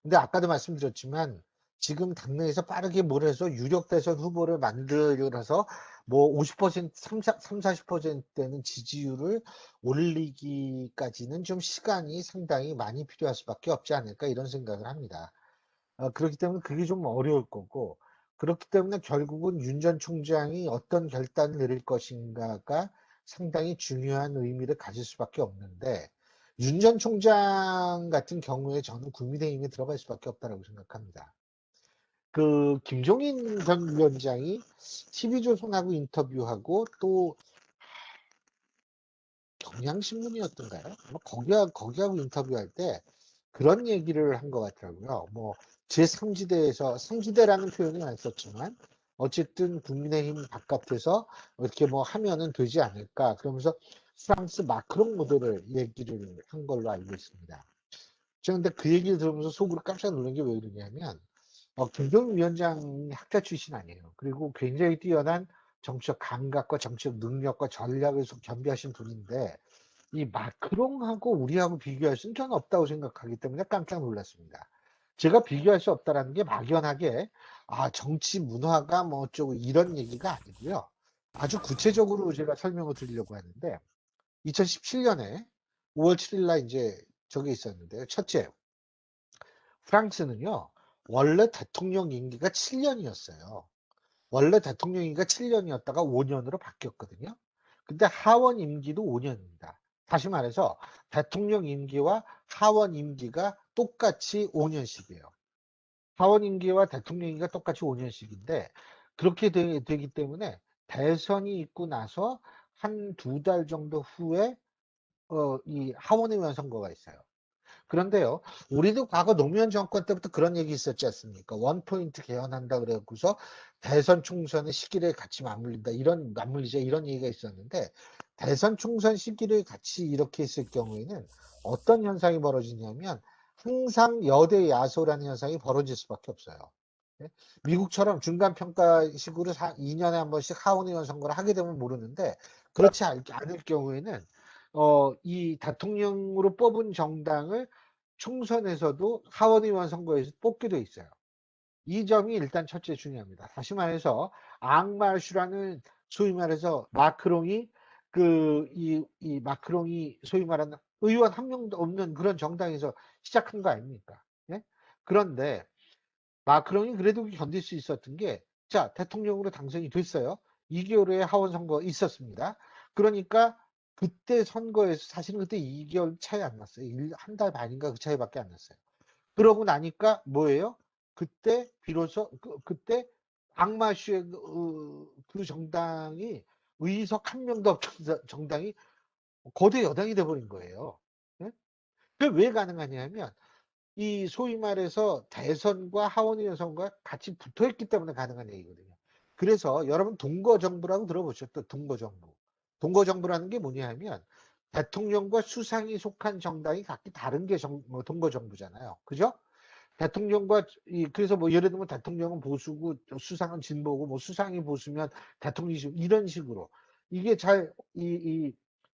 근데 아까도 말씀드렸지만 지금 당내에서 빠르게 뭘 해서 유력 대선 후보를 만들어서 뭐 50% 40%대는 지지율을 올리기까지는 좀 시간이 상당히 많이 필요할 수밖에 없지 않을까 이런 생각을 합니다. 그렇기 때문에 그게 좀 어려울 거고 그렇기 때문에 결국은 윤 전 총장이 어떤 결단을 내릴 것인가가 상당히 중요한 의미를 가질 수밖에 없는데 윤 전 총장 같은 경우에 저는 국민의힘에 들어갈 수밖에 없다라고 생각합니다. 김종인 전 위원장이 TV조선하고 인터뷰하고 또 경향신문이었던가요? 뭐 거기하고 인터뷰할 때 그런 얘기를 한 것 같더라고요. 뭐 제3지대에서 3지대라는 표현은 안 썼지만 어쨌든 국민의힘 바깥에서 이렇게 뭐 하면은 되지 않을까. 그러면서 프랑스 마크롱 모델을 얘기를 한 걸로 알고 있습니다. 제가 근데 그 얘기를 들으면서 속으로 깜짝 놀란 게 왜 그러냐면 김종인 위원장이 학자 출신 아니에요. 그리고 굉장히 뛰어난 정치적 감각과 정치적 능력과 전략을 겸비하신 분인데 이 마크롱하고 우리하고 비교할 수는 저는 없다고 생각하기 때문에 깜짝 놀랐습니다. 제가 비교할 수 없다라는 게 막연하게 정치 문화가 뭐 어쩌고 이런 얘기가 아니고요. 아주 구체적으로 제가 설명을 드리려고 하는데 2017년에 5월 7일 날 이제 저게 있었는데요. 첫째, 프랑스는요. 원래 대통령 임기가 7년이었어요. 원래 대통령 임기가 7년이었다가 5년으로 바뀌었거든요. 근데 하원 임기도 5년입니다. 다시 말해서 대통령 임기와 하원 임기가 똑같이 5년씩이에요. 하원 임기와 대통령 임기가 똑같이 5년씩인데 그렇게 되기 때문에 대선이 있고 나서 한 두 달 정도 후에 이 하원의원 선거가 있어요. 그런데요, 우리도 과거 노무현 정권 때부터 그런 얘기 있었지 않습니까? 원포인트 개헌한다 그래갖고서 대선 총선의 시기를 같이 맞물리자 이런 얘기가 있었는데, 대선 총선 시기를 같이 이렇게 했을 경우에는 어떤 현상이 벌어지냐면, 항상 여대 야소라는 현상이 벌어질 수밖에 없어요. 예? 미국처럼 중간평가식으로 2년에 한 번씩 하원의원 선거를 하게 되면 모르는데, 그렇지 않을 경우에는, 이 대통령으로 뽑은 정당을 총선에서도 하원의원 선거에서 뽑게 돼 있어요. 이 점이 일단 첫째 중요합니다. 다시 말해서 앙마슈라는 소위 말해서 마크롱이 이 마크롱이 소위 말하는 의원 한 명도 없는 그런 정당에서 시작한 거 아닙니까? 예? 그런데 마크롱이 그래도 견딜 수 있었던 게, 자, 대통령으로 당선이 됐어요. 2개월 후에 하원 선거 있었습니다. 그러니까 그때 선거에서 사실은 그때 2개월 차이 안 났어요. 한 달 반인가 그 차이밖에 안 났어요. 그러고 나니까 뭐예요? 그때 비로소 그때 악마쇼의 그 정당이 의석 한 명도 없던 정당이 거대 여당이 돼버린 거예요. 예? 그게 왜 가능하냐면 이 소위 말해서 대선과 하원의원 선거가 같이 붙어있기 때문에 가능한 얘기거든요. 그래서 여러분 동거정부라고 들어보셨죠? 동거정부. 동거정부라는 게 뭐냐 하면 대통령과 수상이 속한 정당이 각기 다른 게 동거정부잖아요. 그죠? 대통령과 그래서 뭐 예를 들면 대통령은 보수고 수상은 진보고 뭐 수상이 보수면 대통령이 이런 식으로 이게 잘 이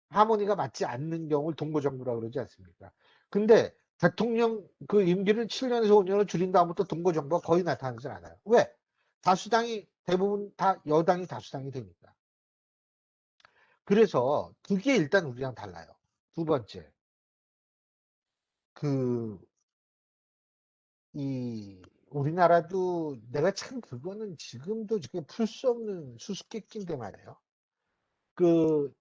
하모니가 맞지 않는 경우를 동거정부라고 그러지 않습니까? 근데 대통령 그 임기를 7년에서 5년을 줄인 다음부터 동거정부가 거의 나타나지 않아요. 왜? 다수당이 대부분 다 여당이 다수당이 되니까. 그래서 그게 일단 우리랑 달라요. 두 번째, 그 이 우리나라도 내가 참 그거는 지금도 그게 풀 수 없는 수수께끼인데 말이에요. 그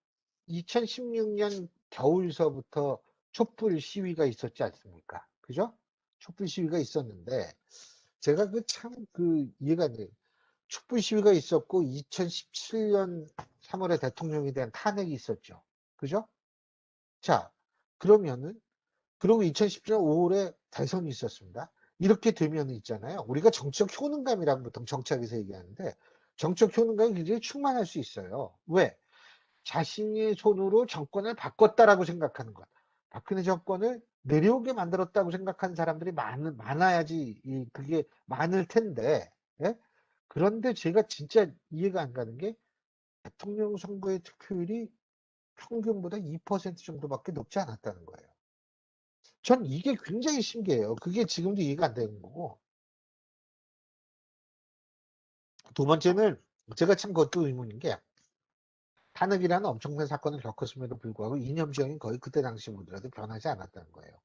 2016년 겨울서부터 촛불 시위가 있었지 않습니까? 그죠? 촛불 시위가 있었는데 제가 그 참 이해가 안 돼요. 촛불 시위가 있었고 2017년 3월에 대통령에 대한 탄핵이 있었죠. 그죠? 자, 그러면은 그리고 2017년 5월에 대선이 있었습니다. 이렇게 되면 있잖아요. 우리가 정치적 효능감이라고 보통 정치학에서 얘기하는데 정치적 효능감이 굉장히 충만할 수 있어요. 왜? 자신의 손으로 정권을 바꿨다라고 생각하는 것. 박근혜 정권을 내려오게 만들었다고 생각하는 사람들이 많아야지 그게 많을 텐데. 예? 그런데 제가 진짜 이해가 안 가는 게 대통령 선거의 투표율이 평균보다 2% 정도밖에 높지 않았다는 거예요. 전 이게 굉장히 신기해요. 그게 지금도 이해가 안 되는 거고. 두 번째는 제가 참 그것도 의문인 게 탄핵이라는 엄청난 사건을 겪었음에도 불구하고 이념 지형이 거의 그때 당시 보더라도 변하지 않았다는 거예요.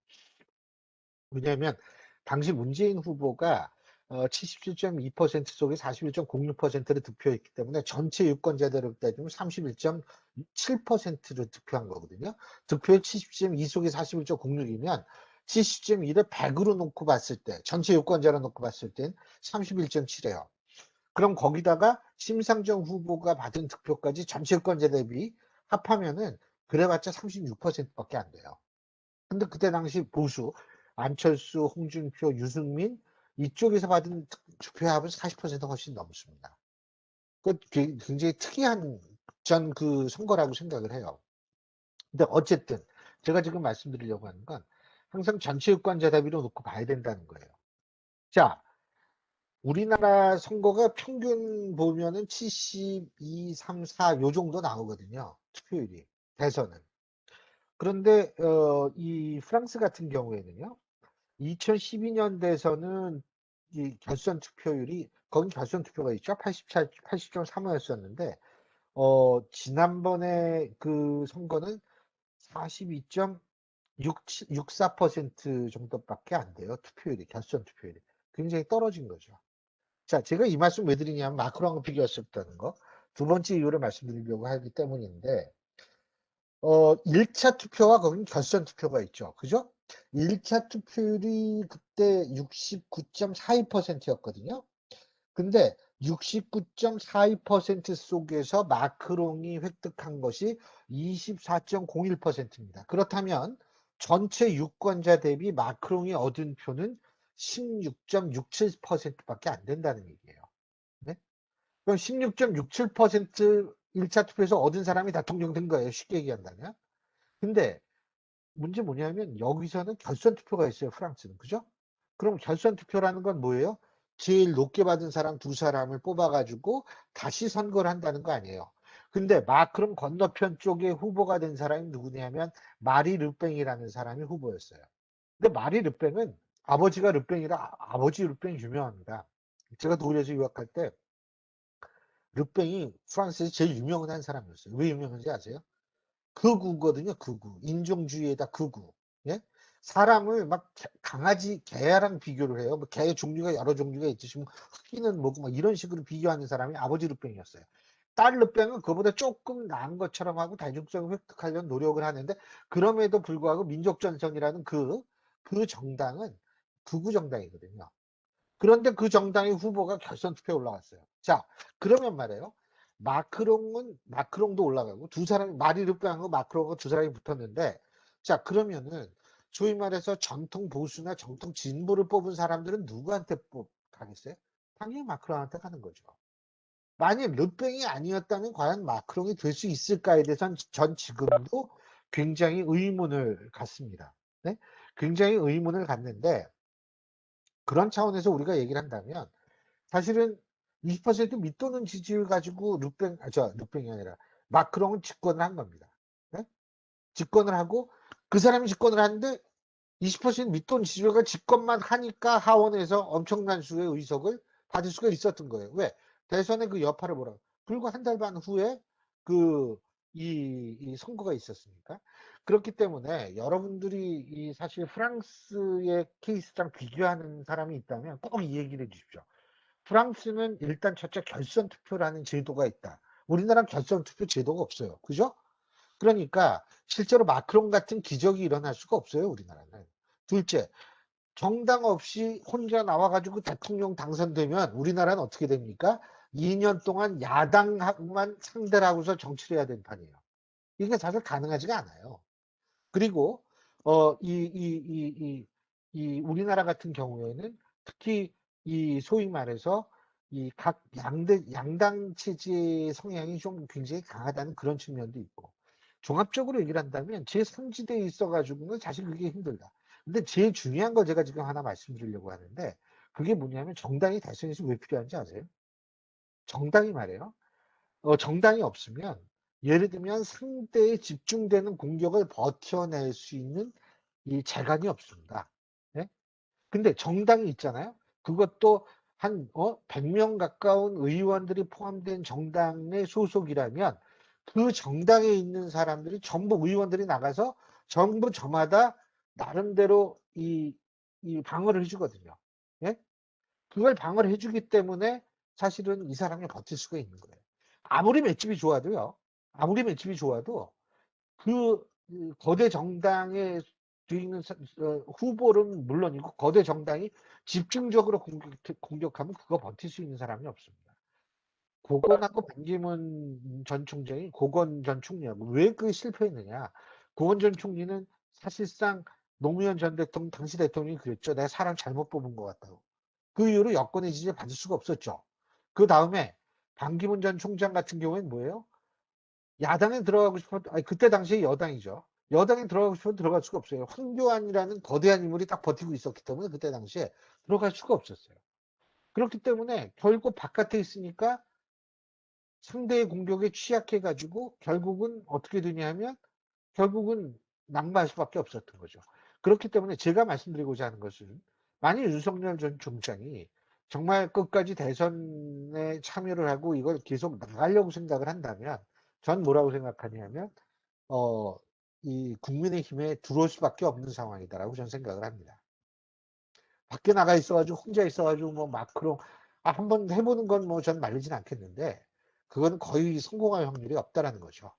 왜냐하면 당시 문재인 후보가 77.2% 속에 41.06%를 득표했기 때문에 전체 유권자들을 따지면 31.7%를 득표한 거거든요. 득표율 70.2 속에 41.06이면 70.1을 100으로 놓고 봤을 때 전체 유권자로 놓고 봤을 땐 31.7이에요. 그럼 거기다가 심상정 후보가 받은 득표까지 전체 유권자 대비 합하면은 그래봤자 36%밖에 안 돼요. 근데 그때 당시 보수 안철수, 홍준표, 유승민 이쪽에서 받은 투표합은 40% 훨씬 넘습니다. 그 굉장히 특이한 전 그 선거라고 생각을 해요. 근데 어쨌든 제가 지금 말씀드리려고 하는 건 항상 전체 유권자 대비로 놓고 봐야 된다는 거예요. 자, 우리나라 선거가 평균 보면은 72, 3, 4 요 정도 나오거든요. 투표율이. 대선은. 그런데 이 프랑스 같은 경우에는요. 2012년 대선은 이 결선 투표율이 거긴 결선 투표가 있죠. 80.35였었는데 지난번에 그 선거는 42.64% 정도밖에 안 돼요. 투표율이 결선 투표율이. 굉장히 떨어진 거죠. 자, 제가 이 말씀 왜 드리냐면 마크롱하고 비교했었다는 거. 두 번째 이유를 말씀드리려고 하기 때문인데 1차 투표와 거긴 결선 투표가 있죠. 그죠? 1차 투표율이 그때 69.42%였거든요. 근데 69.42% 속에서 마크롱이 획득한 것이 24.01%입니다. 그렇다면 전체 유권자 대비 마크롱이 얻은 표는 16.67%밖에 안 된다는 얘기예요. 네? 그럼 16.67% 1차 투표에서 얻은 사람이 대통령 된 거예요. 쉽게 얘기한다면. 근데 문제 뭐냐면 여기서는 결선 투표가 있어요. 프랑스는. 그죠? 그럼 결선 투표라는 건 뭐예요? 제일 높게 받은 사람 두 사람을 뽑아가지고 다시 선거를 한다는 거 아니에요. 근데 마크롱 건너편 쪽에 후보가 된 사람이 누구냐면 마리 르팽이라는 사람이 후보였어요. 근데 마리 르팽은 아버지가 르팽이라 아버지 르팽 유명합니다. 제가 독일에서 유학할 때 르팽이 프랑스에서 제일 유명한 사람이었어요. 왜 유명한지 아세요? 극우거든요. 극우. 인종주의에다 극우. 예? 사람을 막 강아지, 개랑 비교를 해요. 뭐 개 종류가 여러 종류가 있듯이 뭐 흑인은 뭐고 막 이런 식으로 비교하는 사람이 아버지 르팽이었어요. 딸 르팽은 그보다 조금 나은 것처럼 하고 다중성을 획득하려는 노력을 하는데 그럼에도 불구하고 민족전선이라는 그 정당은 극우 정당이거든요. 그런데 그 정당의 후보가 결선 투표에 올라갔어요. 자, 그러면 말이에요. 마크롱도 올라가고 두 사람이 마리 르팽하고 마크롱하고 두 사람이 붙었는데 자, 그러면은 소위 말해서 전통 보수나 전통 진보를 뽑은 사람들은 누구한테 가겠어요? 당연히 마크롱한테 가는 거죠. 만약 르팽이 아니었다면 과연 마크롱이 될 수 있을까에 대해서는 전 지금도 굉장히 의문을 갖습니다. 네? 굉장히 의문을 갖는데 그런 차원에서 우리가 얘기를 한다면 사실은 20% 밑도는 지지율 가지고 르팽이 아니라 마크롱은 집권을 한 겁니다. 네? 집권을 하고 그 사람이 집권을 하는데 20% 밑돈 지지율가 집권만 하니까 하원에서 엄청난 수의 의석을 받을 수가 있었던 거예요. 왜? 대선의 그 여파를 보라고. 불과 한 달 반 후에 이 선거가 있었으니까. 그렇기 때문에 여러분들이 이 사실 프랑스의 케이스랑 비교하는 사람이 있다면 꼭 이 얘기를 해주십시오. 프랑스는 일단 첫째 결선 투표라는 제도가 있다. 우리나라는 결선 투표 제도가 없어요. 그죠? 그러니까 실제로 마크롱 같은 기적이 일어날 수가 없어요. 우리나라는. 둘째, 정당 없이 혼자 나와가지고 대통령 당선되면 우리나라는 어떻게 됩니까? 2년 동안 야당만 상대를 하고서 정치를 해야 되는 판이에요. 이게 사실 가능하지가 않아요. 그리고 이 우리나라 같은 경우에는 특히 이 소위 말해서 이 각 양당 체제의 성향이 좀 굉장히 강하다는 그런 측면도 있고 종합적으로 얘기를 한다면 제3지대에 있어가지고는 사실 그게 힘들다. 근데 제일 중요한 거 제가 지금 하나 말씀드리려고 하는데 그게 뭐냐면 정당이 대선에서 왜 필요한지 아세요? 정당이 말이에요. 정당이 없으면 예를 들면 상대에 집중되는 공격을 버텨낼 수 있는 이 재간이 없습니다. 예? 근데 정당이 있잖아요. 그것도 한 100명 가까운 의원들이 포함된 정당의 소속이라면 그 정당에 있는 사람들이 전부 의원들이 나가서 전부 저마다 나름대로 이 방어를 해주거든요. 예? 그걸 방어를 해주기 때문에 사실은 이 사람이 버틸 수가 있는 거예요. 아무리 맷집이 좋아도요. 아무리 맷집이 좋아도 그 거대 정당에 뒤에 있는 후보는 물론이고 거대 정당이 집중적으로 공격하면 그거 버틸 수 있는 사람이 없습니다. 고건하고 반기문 전 총장이 고건 전 총리하고 왜 그게 실패했느냐. 고건 전 총리는 사실상 노무현 전 대통령 당시 대통령이 그랬죠. 내가 사람 잘못 뽑은 것 같다고. 그 이후로 여권의 지지를 받을 수가 없었죠. 그 다음에 반기문 전 총장 같은 경우에는 뭐예요? 야당에 들어가고 싶어, 아니, 그때 당시에 여당이죠. 여당에 들어가고 싶어도 들어갈 수가 없어요. 황교안이라는 거대한 인물이 딱 버티고 있었기 때문에 그때 당시에 들어갈 수가 없었어요. 그렇기 때문에 결국 바깥에 있으니까 상대의 공격에 취약해가지고 결국은 어떻게 되냐면 결국은 낙마할 수밖에 없었던 거죠. 그렇기 때문에 제가 말씀드리고자 하는 것은 만약 윤석열 전 총장이 정말 끝까지 대선에 참여를 하고 이걸 계속 나가려고 생각을 한다면 전 뭐라고 생각하냐면 이 국민의힘에 들어올 수밖에 없는 상황이다라고 저는 생각을 합니다. 밖에 나가 있어가지고 혼자 있어가지고 뭐 마크롱 한번 해보는 건 뭐 전 말리진 않겠는데 그건 거의 성공할 확률이 없다라는 거죠.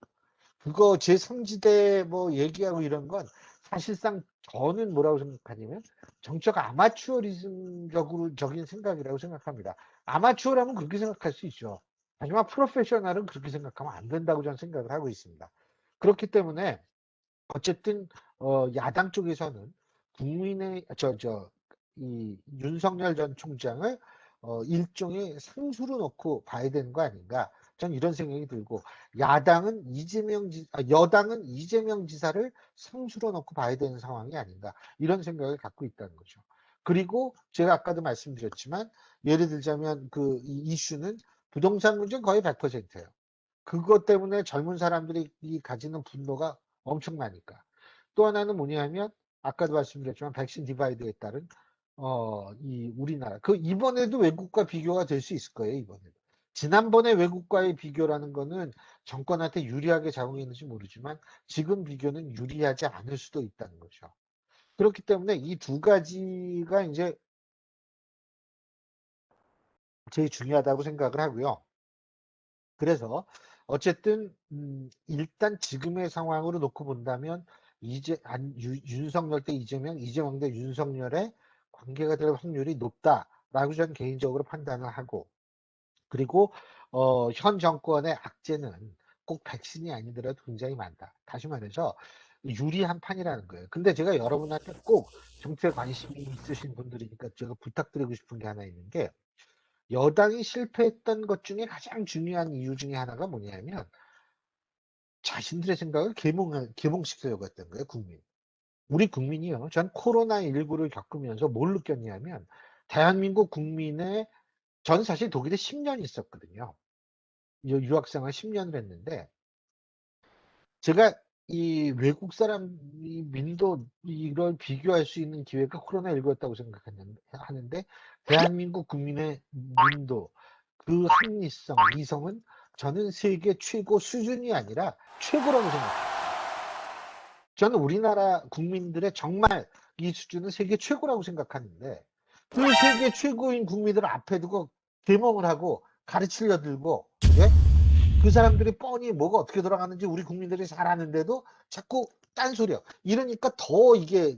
그거 제3지대 뭐 얘기하고 이런 건 사실상 저는 뭐라고 생각하냐면 정적 아마추어리즘적인 생각이라고 생각합니다. 아마추어라면 그렇게 생각할 수 있죠. 하지만 프로페셔널은 그렇게 생각하면 안 된다고 저는 생각을 하고 있습니다. 그렇기 때문에 어쨌든 야당 쪽에서는 국민의 이 윤석열 전 총장을 일종의 상수로 놓고 봐야 되는 거 아닌가? 전 이런 생각이 들고 여당은 이재명 지사를 상수로 놓고 봐야 되는 상황이 아닌가 이런 생각을 갖고 있다는 거죠. 그리고 제가 아까도 말씀드렸지만 예를 들자면 이 이슈는 부동산 문제는 거의 100%예요. 그것 때문에 젊은 사람들이 가지는 분노가 엄청나니까. 또 하나는 뭐냐면 아까도 말씀드렸지만 백신 디바이드에 따른 이 우리나라 이번에도 외국과 비교가 될 수 있을 거예요, 이번에도. 지난번에 외국과의 비교라는 거는 정권한테 유리하게 작용했는지 모르지만 지금 비교는 유리하지 않을 수도 있다는 거죠. 그렇기 때문에 이 두 가지가 인제 제일 중요하다고 생각을 하고요. 그래서 어쨌든 일단 지금의 상황으로 놓고 본다면 이제 안 유 윤석열 대 이재명, 이재명 대 윤석열의 관계가 될 확률이 높다라고 저는 개인적으로 판단을 하고, 그리고 현 정권의 악재는 꼭 백신이 아니더라도 굉장히 많다. 다시 말해서 유리한 판이라는 거예요. 근데 제가 여러분한테 꼭 정치에 관심이 있으신 분들이니까 제가 부탁드리고 싶은 게 하나 있는 게, 여당이 실패했던 것 중에 가장 중요한 이유 중에 하나가 뭐냐면 자신들의 생각을 계몽시키려고 했던 거예요, 국민. 우리 국민이요. 전 코로나19를 겪으면서 뭘 느꼈냐면, 대한민국 국민의, 저는 사실 독일에 10년 있었거든요. 유학생활 10년을 했는데, 제가 이 외국 사람이 민도 이걸 비교할 수 있는 기회가 코로나19였다고 하는데, 대한민국 국민의 민도, 그 합리성, 이성은 저는 세계 최고 수준이 아니라 최고라고 생각해요. 저는 우리나라 국민들의 정말 이 수준은 세계 최고라고 생각하는데, 그 세계 최고인 국민들 앞에 두고 계몽을 하고 가르치려 들고, 예? 그 사람들이 뻔히 뭐가 어떻게 돌아가는지 우리 국민들이 잘 아는데도 자꾸 딴소리야. 이러니까 더 이게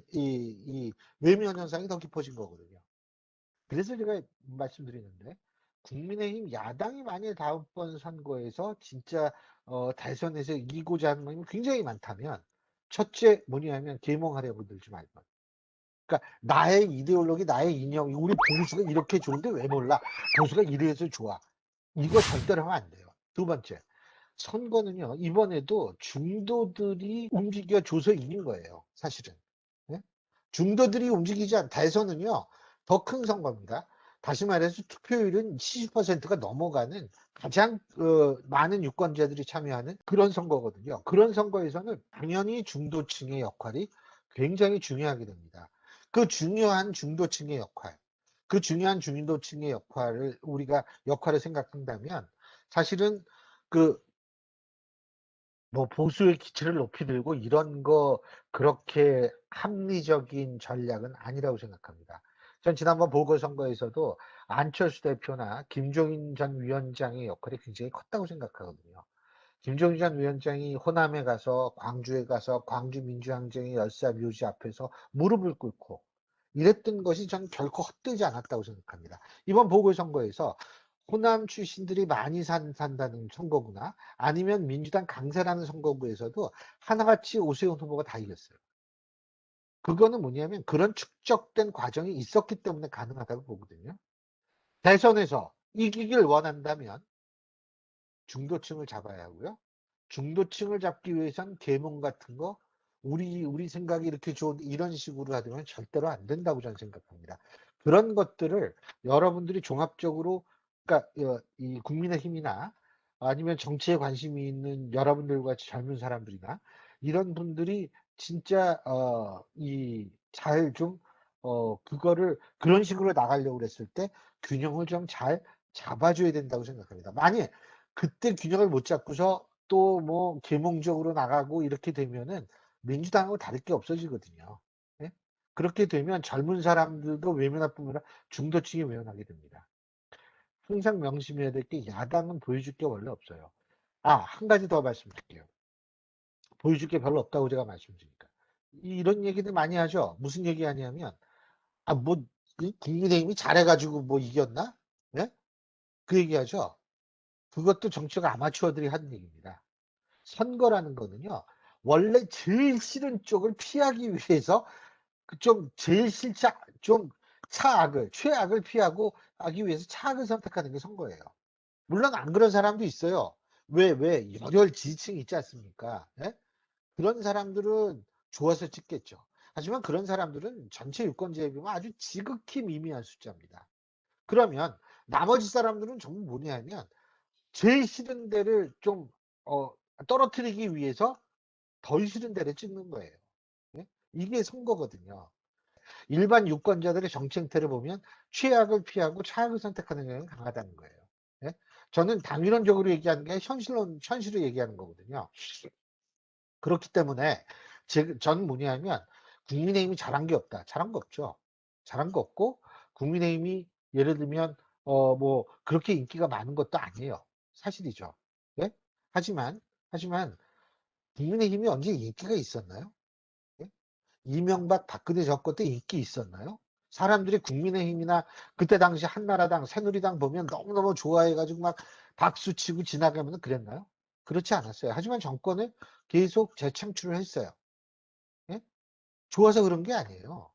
외면 현상이 더 깊어진 거거든요. 그래서 제가 말씀드리는데, 국민의힘 야당이 만약 다음번 선거에서 진짜 대선에서 이기고자 하는 마음이 굉장히 많다면, 첫째 뭐냐면 계몽하려고 들지 말고. 그러니까 나의 이데올로기, 나의 이념, 우리 보수가 이렇게 좋은데 왜 몰라? 보수가 이래서 좋아. 이거 절대로 하면 안 돼요. 두 번째, 선거는요, 이번에도 중도들이 움직여줘서 이긴 거예요, 사실은. 예? 중도들이 움직이지 않, 대선은요, 더 큰 선거입니다. 다시 말해서 투표율은 70%가 넘어가는 가장 많은 유권자들이 참여하는 그런 선거거든요. 그런 선거에서는 당연히 중도층의 역할이 굉장히 중요하게 됩니다. 그 중요한 중도층의 역할, 그 중요한 중도층의 역할을 우리가 역할을 생각한다면, 사실은 그 뭐 보수의 기치를 높이 들고 이런 거 그렇게 합리적인 전략은 아니라고 생각합니다. 전 지난번 보궐선거에서도 안철수 대표나 김종인 전 위원장의 역할이 굉장히 컸다고 생각하거든요. 김종인 전 위원장이 호남에 가서, 광주에 가서 광주 민주항쟁의 열사 묘지 앞에서 무릎을 꿇고 이랬던 것이 전 결코 헛되지 않았다고 생각합니다. 이번 보궐선거에서 호남 출신들이 많이 산다는 선거구나, 아니면 민주당 강세라는 선거구에서도 하나같이 오세훈 후보가 다 이겼어요. 그거는 뭐냐면 그런 축적된 과정이 있었기 때문에 가능하다고 보거든요. 대선에서 이기길 원한다면 중도층을 잡아야 하고요. 중도층을 잡기 위해선 계몽 같은 거, 우리 생각이 이렇게 좋은데 이런 식으로 하면 절대로 안 된다고 저는 생각합니다. 그런 것들을 여러분들이 종합적으로, 그러니까 이 국민의힘이나 아니면 정치에 관심이 있는 여러분들 같이 젊은 사람들이나 이런 분들이 진짜 이 잘 좀 그거를 그런 식으로 나가려고 그랬을 때 균형을 좀 잘 잡아줘야 된다고 생각합니다. 만약 그때 균형을 못 잡고서 또 뭐 계몽적으로 나가고 이렇게 되면은 민주당하고 다를 게 없어지거든요. 예? 그렇게 되면 젊은 사람들도 외면할 뿐만 아니라 중도층이 외면하게 됩니다. 항상 명심해야 될 게, 야당은 보여줄 게 원래 없어요. 한 가지 더 말씀드릴게요. 보여줄 게 별로 없다고 제가 말씀드리니까. 이런 얘기들 많이 하죠. 무슨 얘기 하냐면, 뭐, 국민의힘이 잘해가지고 뭐 이겼나? 예? 그 얘기 하죠. 그것도 정치적 아마추어들이 하는 얘기입니다. 선거라는 거는요, 원래 제일 싫은 쪽을 피하기 위해서 좀 제일 싫자, 좀 최악을 피하고 하기 위해서 차악을 선택하는 게 선거예요. 물론 안 그런 사람도 있어요. 열혈 지지층이 있지 않습니까? 예? 그런 사람들은 좋아서 찍겠죠. 하지만 그런 사람들은 전체 유권자에 비하면 아주 지극히 미미한 숫자입니다. 그러면 나머지 사람들은 전부 뭐냐면 제일 싫은 데를 좀 어, 떨어뜨리기 위해서 덜 싫은 데를 찍는 거예요. 예? 이게 선거거든요. 일반 유권자들의 정치 행태를 보면 최악을 피하고 차악을 선택하는 경향이 강하다는 거예요. 예? 저는 당위론적으로 얘기하는 게 현실로 얘기하는 거거든요. 그렇기 때문에 저는 뭐냐면 국민의힘이 잘한 게 없다. 잘한 거 없죠. 잘한 거 없고 국민의힘이 예를 들면 뭐 그렇게 인기가 많은 것도 아니에요. 사실이죠. 예? 하지만 국민의힘이 언제 인기가 있었나요? 예? 이명박 박근혜 정권 때 인기 있었나요? 사람들이 국민의힘이나 그때 당시 한나라당, 새누리당 보면 너무너무 좋아해 가지고 막 박수 치고 지나가면 그랬나요? 그렇지 않았어요. 하지만 정권을 계속 재창출을 했어요. 예? 좋아서 그런 게 아니에요.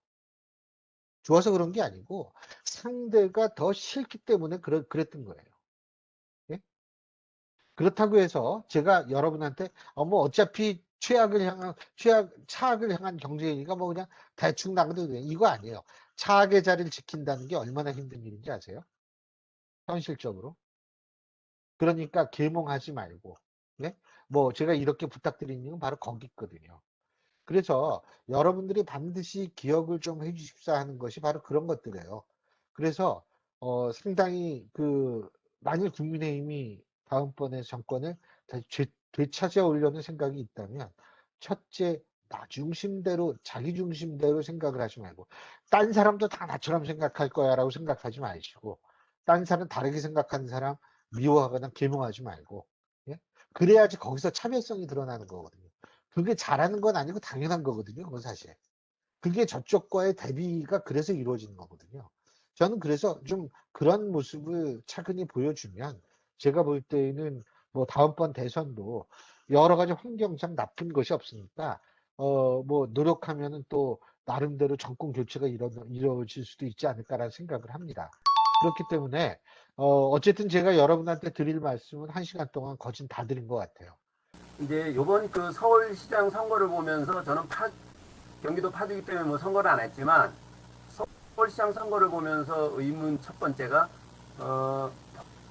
좋아서 그런 게 아니고 상대가 더 싫기 때문에 그랬던 거예요. 예? 그렇다고 해서 제가 여러분한테 뭐 어차피 차악을 향한 경제 얘기가 뭐 그냥 대충 나가도 돼. 이거 아니에요. 차악의 자리를 지킨다는 게 얼마나 힘든 일인지 아세요? 현실적으로. 그러니까 계몽하지 말고. 예? 뭐 제가 이렇게 부탁드리는 건 바로 거기 있거든요. 그래서 여러분들이 반드시 기억을 좀 해 주십사 하는 것이 바로 그런 것들이에요. 그래서 상당히 만일 국민의힘이 다음번에 정권을 다시 되찾아오려는 생각이 있다면 첫째 나 중심대로 자기 중심대로 생각을 하지 말고 딴 사람도 다 나처럼 생각할 거야라고 생각하지 마시고 딴 사람 다르게 생각하는 사람 미워하거나 계명하지 말고 예? 그래야지 거기서 차별성이 드러나는 거거든요. 그게 잘하는 건 아니고 당연한 거거든요. 그건 사실. 그게 저쪽과의 대비가 그래서 이루어지는 거거든요. 저는 그래서 좀 그런 모습을 차근히 보여주면 제가 볼 때에는 뭐 다음번 대선도 여러 가지 환경상 나쁜 것이 없으니까 뭐 노력하면은 또 나름대로 정권 교체가 이루어질 수도 있지 않을까라는 생각을 합니다. 그렇기 때문에 어쨌든 제가 여러분한테 드릴 말씀은 1시간 동안 거진 다 드린 것 같아요. 이제 요번 그 서울시장 선거를 보면서 저는 경기도 파주기 때문에 뭐 선거를 안 했지만 서울시장 선거를 보면서 의문 첫 번째가 어,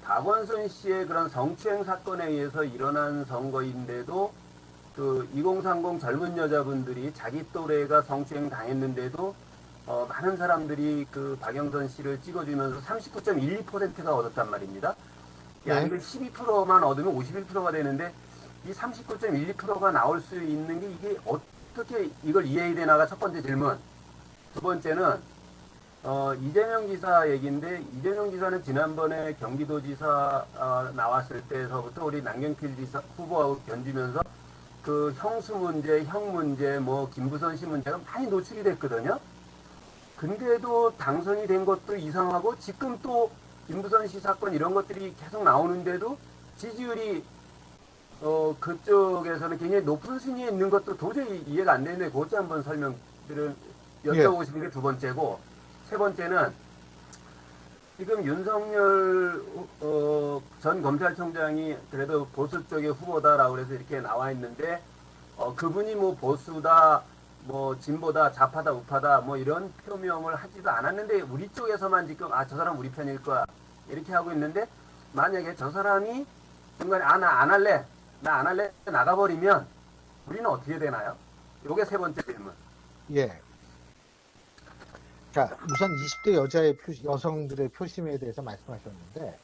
박원순 씨의 그런 성추행 사건에 의해서 일어난 선거인데도 그 2030 젊은 여자분들이 자기 또래가 성추행 당했는데도 많은 사람들이 그 박영선 씨를 찍어주면서 39.12%가 얻었단 말입니다. 야, 네. 이거 12%만 얻으면 51%가 되는데 이 39.12%가 나올 수 있는 게 이게 어떻게 이걸 이해해야 되나가 첫 번째 질문. 두 번째는 이재명 지사 얘기인데 이재명 지사는 지난번에 경기도지사 나왔을 때서부터 우리 남경필 지사 후보하고 견주면서 그 형수 문제, 형 문제, 뭐 김부선 씨 문제가 많이 노출이 됐거든요. 근데도 당선이 된 것도 이상하고 지금 또 김부선 씨 사건 이런 것들이 계속 나오는데도 지지율이 그쪽에서는 굉장히 높은 순위에 있는 것도 도저히 이해가 안 되는데 그것 한번 설명들을 예. 여쭤보고 싶은 게 두 번째고 세 번째는 지금 윤석열 전 검찰총장이 그래도 보수 쪽의 후보다라고 해서 이렇게 나와 있는데 그분이 뭐 보수다 뭐 진보다 좌파다 우파다 뭐 이런 표명을 하지도 않았는데 우리 쪽에서만 지금 아 저 사람 우리 편일 거야 이렇게 하고 있는데 만약에 저 사람이 중간에 아 나 안 할래 나 안 할래 나가버리면 우리는 어떻게 되나요? 요게 세 번째 질문. 예. 자, 우선 20대 여성들의 표심에 대해서 말씀하셨는데,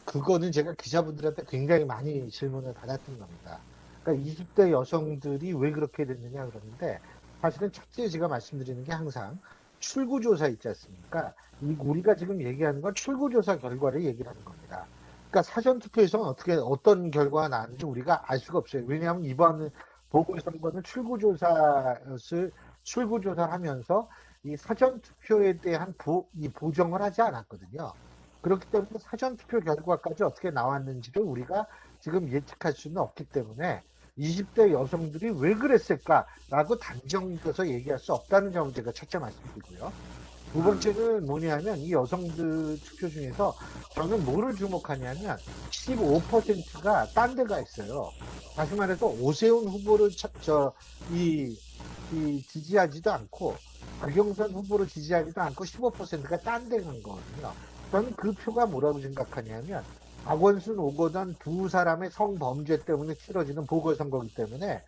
그거는 제가 기자분들한테 굉장히 많이 질문을 받았던 겁니다. 그러니까 20대 여성들이 왜 그렇게 됐느냐 그러는데, 사실은 첫째 제가 말씀드리는 게 항상 출구조사 있지 않습니까? 우리가 지금 얘기하는 건 출구조사 결과를 얘기를 하는 겁니다. 그러니까 사전투표에서는 어떤 결과가 나왔는지 우리가 알 수가 없어요. 왜냐하면 이번 보궐선거는 출구조사를 하면서 이 사전투표에 대한 이 보정을 하지 않았거든요. 그렇기 때문에 사전투표 결과까지 어떻게 나왔는지를 우리가 지금 예측할 수는 없기 때문에 20대 여성들이 왜 그랬을까라고 단정져서 얘기할 수 없다는 점을 제가 첫째 말씀드리고요. 두 번째는 뭐냐면 이 여성들 투표 중에서 저는 뭐를 주목하냐면 15%가 딴 데가 있어요. 다시 말해서 오세훈 후보를 지지하지도 않고 박영선 후보를 지지하지도 않고 15%가 딴 데 간 거거든요. 저는 그 표가 뭐라고 생각하냐면 박원순 오거돈 두 사람의 성범죄 때문에 치러지는 보궐선거이기 때문에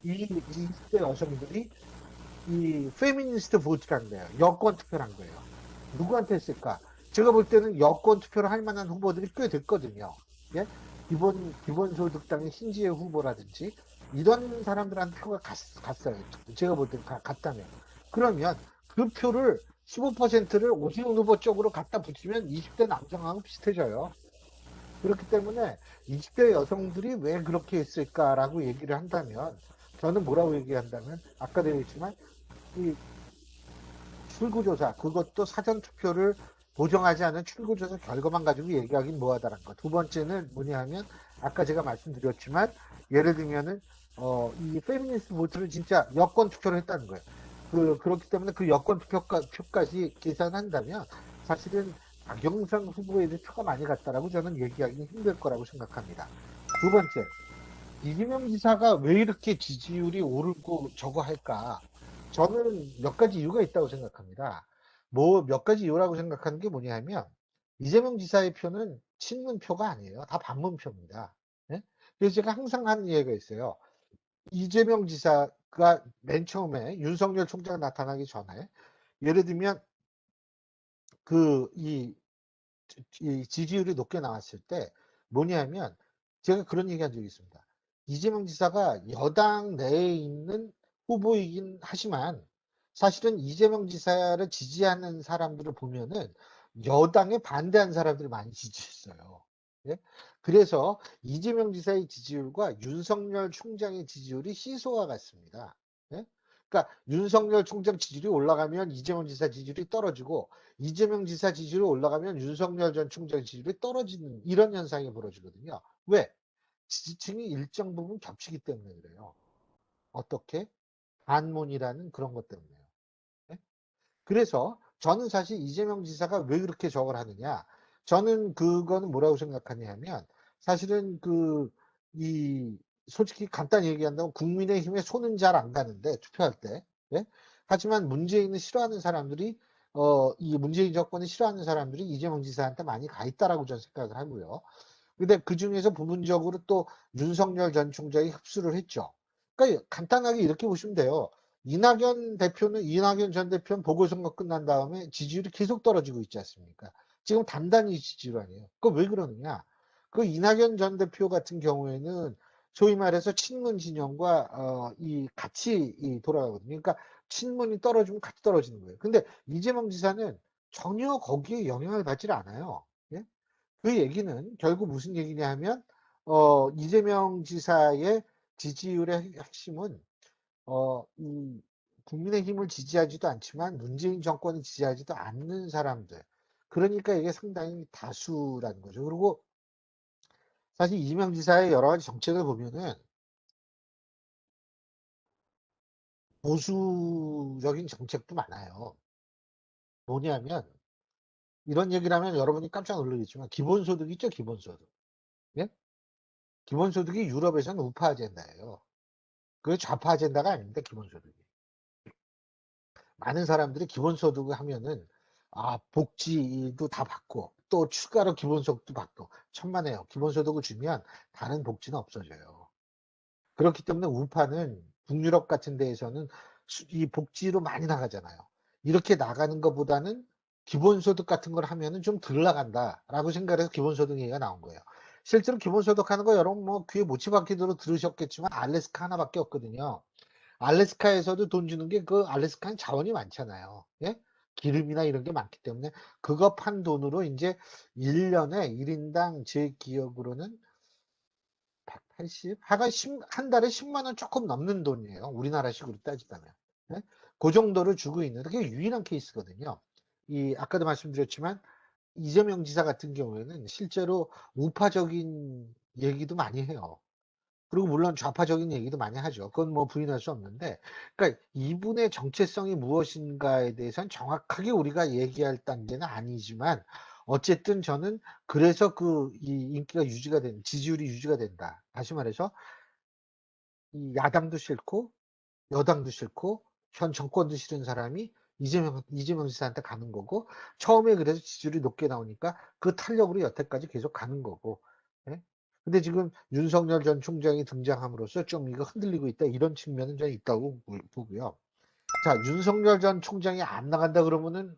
이 20대 여성들이 이 페미니스트 보트란 거예요. 여권 투표란 거예요. 누구한테 했을까? 제가 볼 때는 여권 투표를 할 만한 후보들이 꽤 됐거든요. 예? 기본소득당의 신지혜 후보라든지 이런 사람들한테 표가 갔어요. 제가 볼 때 갔다면. 그러면 그 표를 15%를 오세훈 후보 쪽으로 갖다 붙이면 20대 남성하고 비슷해져요. 그렇기 때문에 20대 여성들이 왜 그렇게 했을까라고 얘기를 한다면 저는 뭐라고 얘기한다면 아까도 얘기했지만 이 출구조사 그것도 사전투표를 보정하지 않은 출구조사 결과만 가지고 얘기하긴 뭐하다는 거. 두 번째는 뭐냐 하면 아까 제가 말씀드렸지만 예를 들면은 이 페미니스트 보트를 진짜 여권 투표를 했다는 거예요. 그렇기 때문에 그 여권 표까지 계산한다면 사실은 박영선 후보에 대해 표가 많이 갔다라고 저는 얘기하기 힘들 거라고 생각합니다. 두 번째, 이재명 지사가 왜 이렇게 지지율이 오르고 저거 할까? 저는 몇 가지 이유가 있다고 생각합니다. 뭐 몇 가지 이유라고 생각하는 게 뭐냐 하면 이재명 지사의 표는 친문표가 아니에요. 다 반문표입니다. 예? 그래서 제가 항상 하는 얘기가 있어요. 이재명 지사가 맨 처음에 윤석열 총장 나타나기 전에 예를 들면 그 이 지지율이 높게 나왔을 때 뭐냐면 제가 그런 얘기 한 적이 있습니다. 이재명 지사가 여당 내에 있는 후보이긴 하지만 사실은 이재명 지사를 지지하는 사람들을 보면은 여당에 반대한 사람들이 많이 지지했어요. 예? 그래서 이재명 지사의 지지율과 윤석열 총장의 지지율이 시소와 같습니다. 예? 그러니까 윤석열 총장 지지율이 올라가면 이재명 지사 지지율이 떨어지고 이재명 지사 지지율이 올라가면 윤석열 전 총장 지지율이 떨어지는 이런 현상이 벌어지거든요. 왜? 지지층이 일정 부분 겹치기 때문에 그래요. 어떻게? 반문이라는 그런 것 때문에요. 네? 그래서 저는 사실 이재명 지사가 왜 그렇게 저걸 하느냐? 저는 그거는 뭐라고 생각하냐면 사실은 솔직히 간단히 얘기한다면 국민의힘에 손은 잘 안 가는데 투표할 때. 예? 하지만 문재인을 싫어하는 사람들이 이 문재인 정권을 싫어하는 사람들이 이재명 지사한테 많이 가 있다라고 저는 생각을 하고요. 근데 그 중에서 부분적으로 또 윤석열 전 총장이 흡수를 했죠. 그러니까 간단하게 이렇게 보시면 돼요. 이낙연 전 대표는 보궐선거 끝난 다음에 지지율이 계속 떨어지고 있지 않습니까? 지금 단단히 지지율 아니에요. 그 왜 그러느냐? 그 이낙연 전 대표 같은 경우에는 소위 말해서 친문 진영과 이 같이 돌아가거든요. 그러니까 친문이 떨어지면 같이 떨어지는 거예요. 근데 이재명 지사는 전혀 거기에 영향을 받질 않아요. 예? 그 얘기는 결국 무슨 얘기냐 하면 이재명 지사의 지지율의 핵심은 이 국민의힘을 지지하지도 않지만 문재인 정권을 지지하지도 않는 사람들. 그러니까 이게 상당히 다수라는 거죠. 그리고 사실 이재명 지사의 여러 가지 정책을 보면은 보수적인 정책도 많아요. 뭐냐면 이런 얘기를 하면 여러분이 깜짝 놀라겠지만 기본소득 있죠, 기본소득. 예? 기본소득이 유럽에서는 우파 아젠다예요. 그게 좌파 아젠다가 아닙니다, 기본소득이. 많은 사람들이 기본소득을 하면은 복지도 다 받고 또 추가로 기본소득도 받고 천만에요. 기본소득을 주면 다른 복지는 없어져요. 그렇기 때문에 우파는 북유럽 같은 데에서는 이 복지로 많이 나가잖아요. 이렇게 나가는 것보다는 기본소득 같은 걸 하면은 좀 덜 나간다라고 생각해서 기본소득 얘기가 나온 거예요. 실제로 기본소득 하는 거 여러분 뭐 귀에 못치 박히도록 들으셨겠지만 알래스카 하나밖에 없거든요. 알래스카에서도 돈 주는 게 그 알래스카는 자원이 많잖아요. 예? 기름이나 이런 게 많기 때문에 그거 판 돈으로 이제 1년에 1인당 제 기억으로는 180? 하가 한 달에 10만 원 조금 넘는 돈이에요. 우리나라식으로 따지자면. 예? 그 정도를 주고 있는 그게 유일한 케이스거든요. 아까도 말씀드렸지만 이재명 지사 같은 경우에는 실제로 우파적인 얘기도 많이 해요. 그리고 물론 좌파적인 얘기도 많이 하죠. 그건 뭐 부인할 수 없는데, 그러니까 이분의 정체성이 무엇인가에 대해서는 정확하게 우리가 얘기할 단계는 아니지만, 어쨌든 저는 그래서 이 인기가 유지가 지지율이 유지가 된다. 다시 말해서, 이 야당도 싫고, 여당도 싫고, 현 정권도 싫은 사람이 이재명 지사한테 가는 거고, 처음에 그래서 지지율이 높게 나오니까 그 탄력으로 여태까지 계속 가는 거고, 예? 근데 지금 윤석열 전 총장이 등장함으로써 좀 이거 흔들리고 있다 이런 측면은 저는 있다고 보고요. 자, 윤석열 전 총장이 안 나간다 그러면은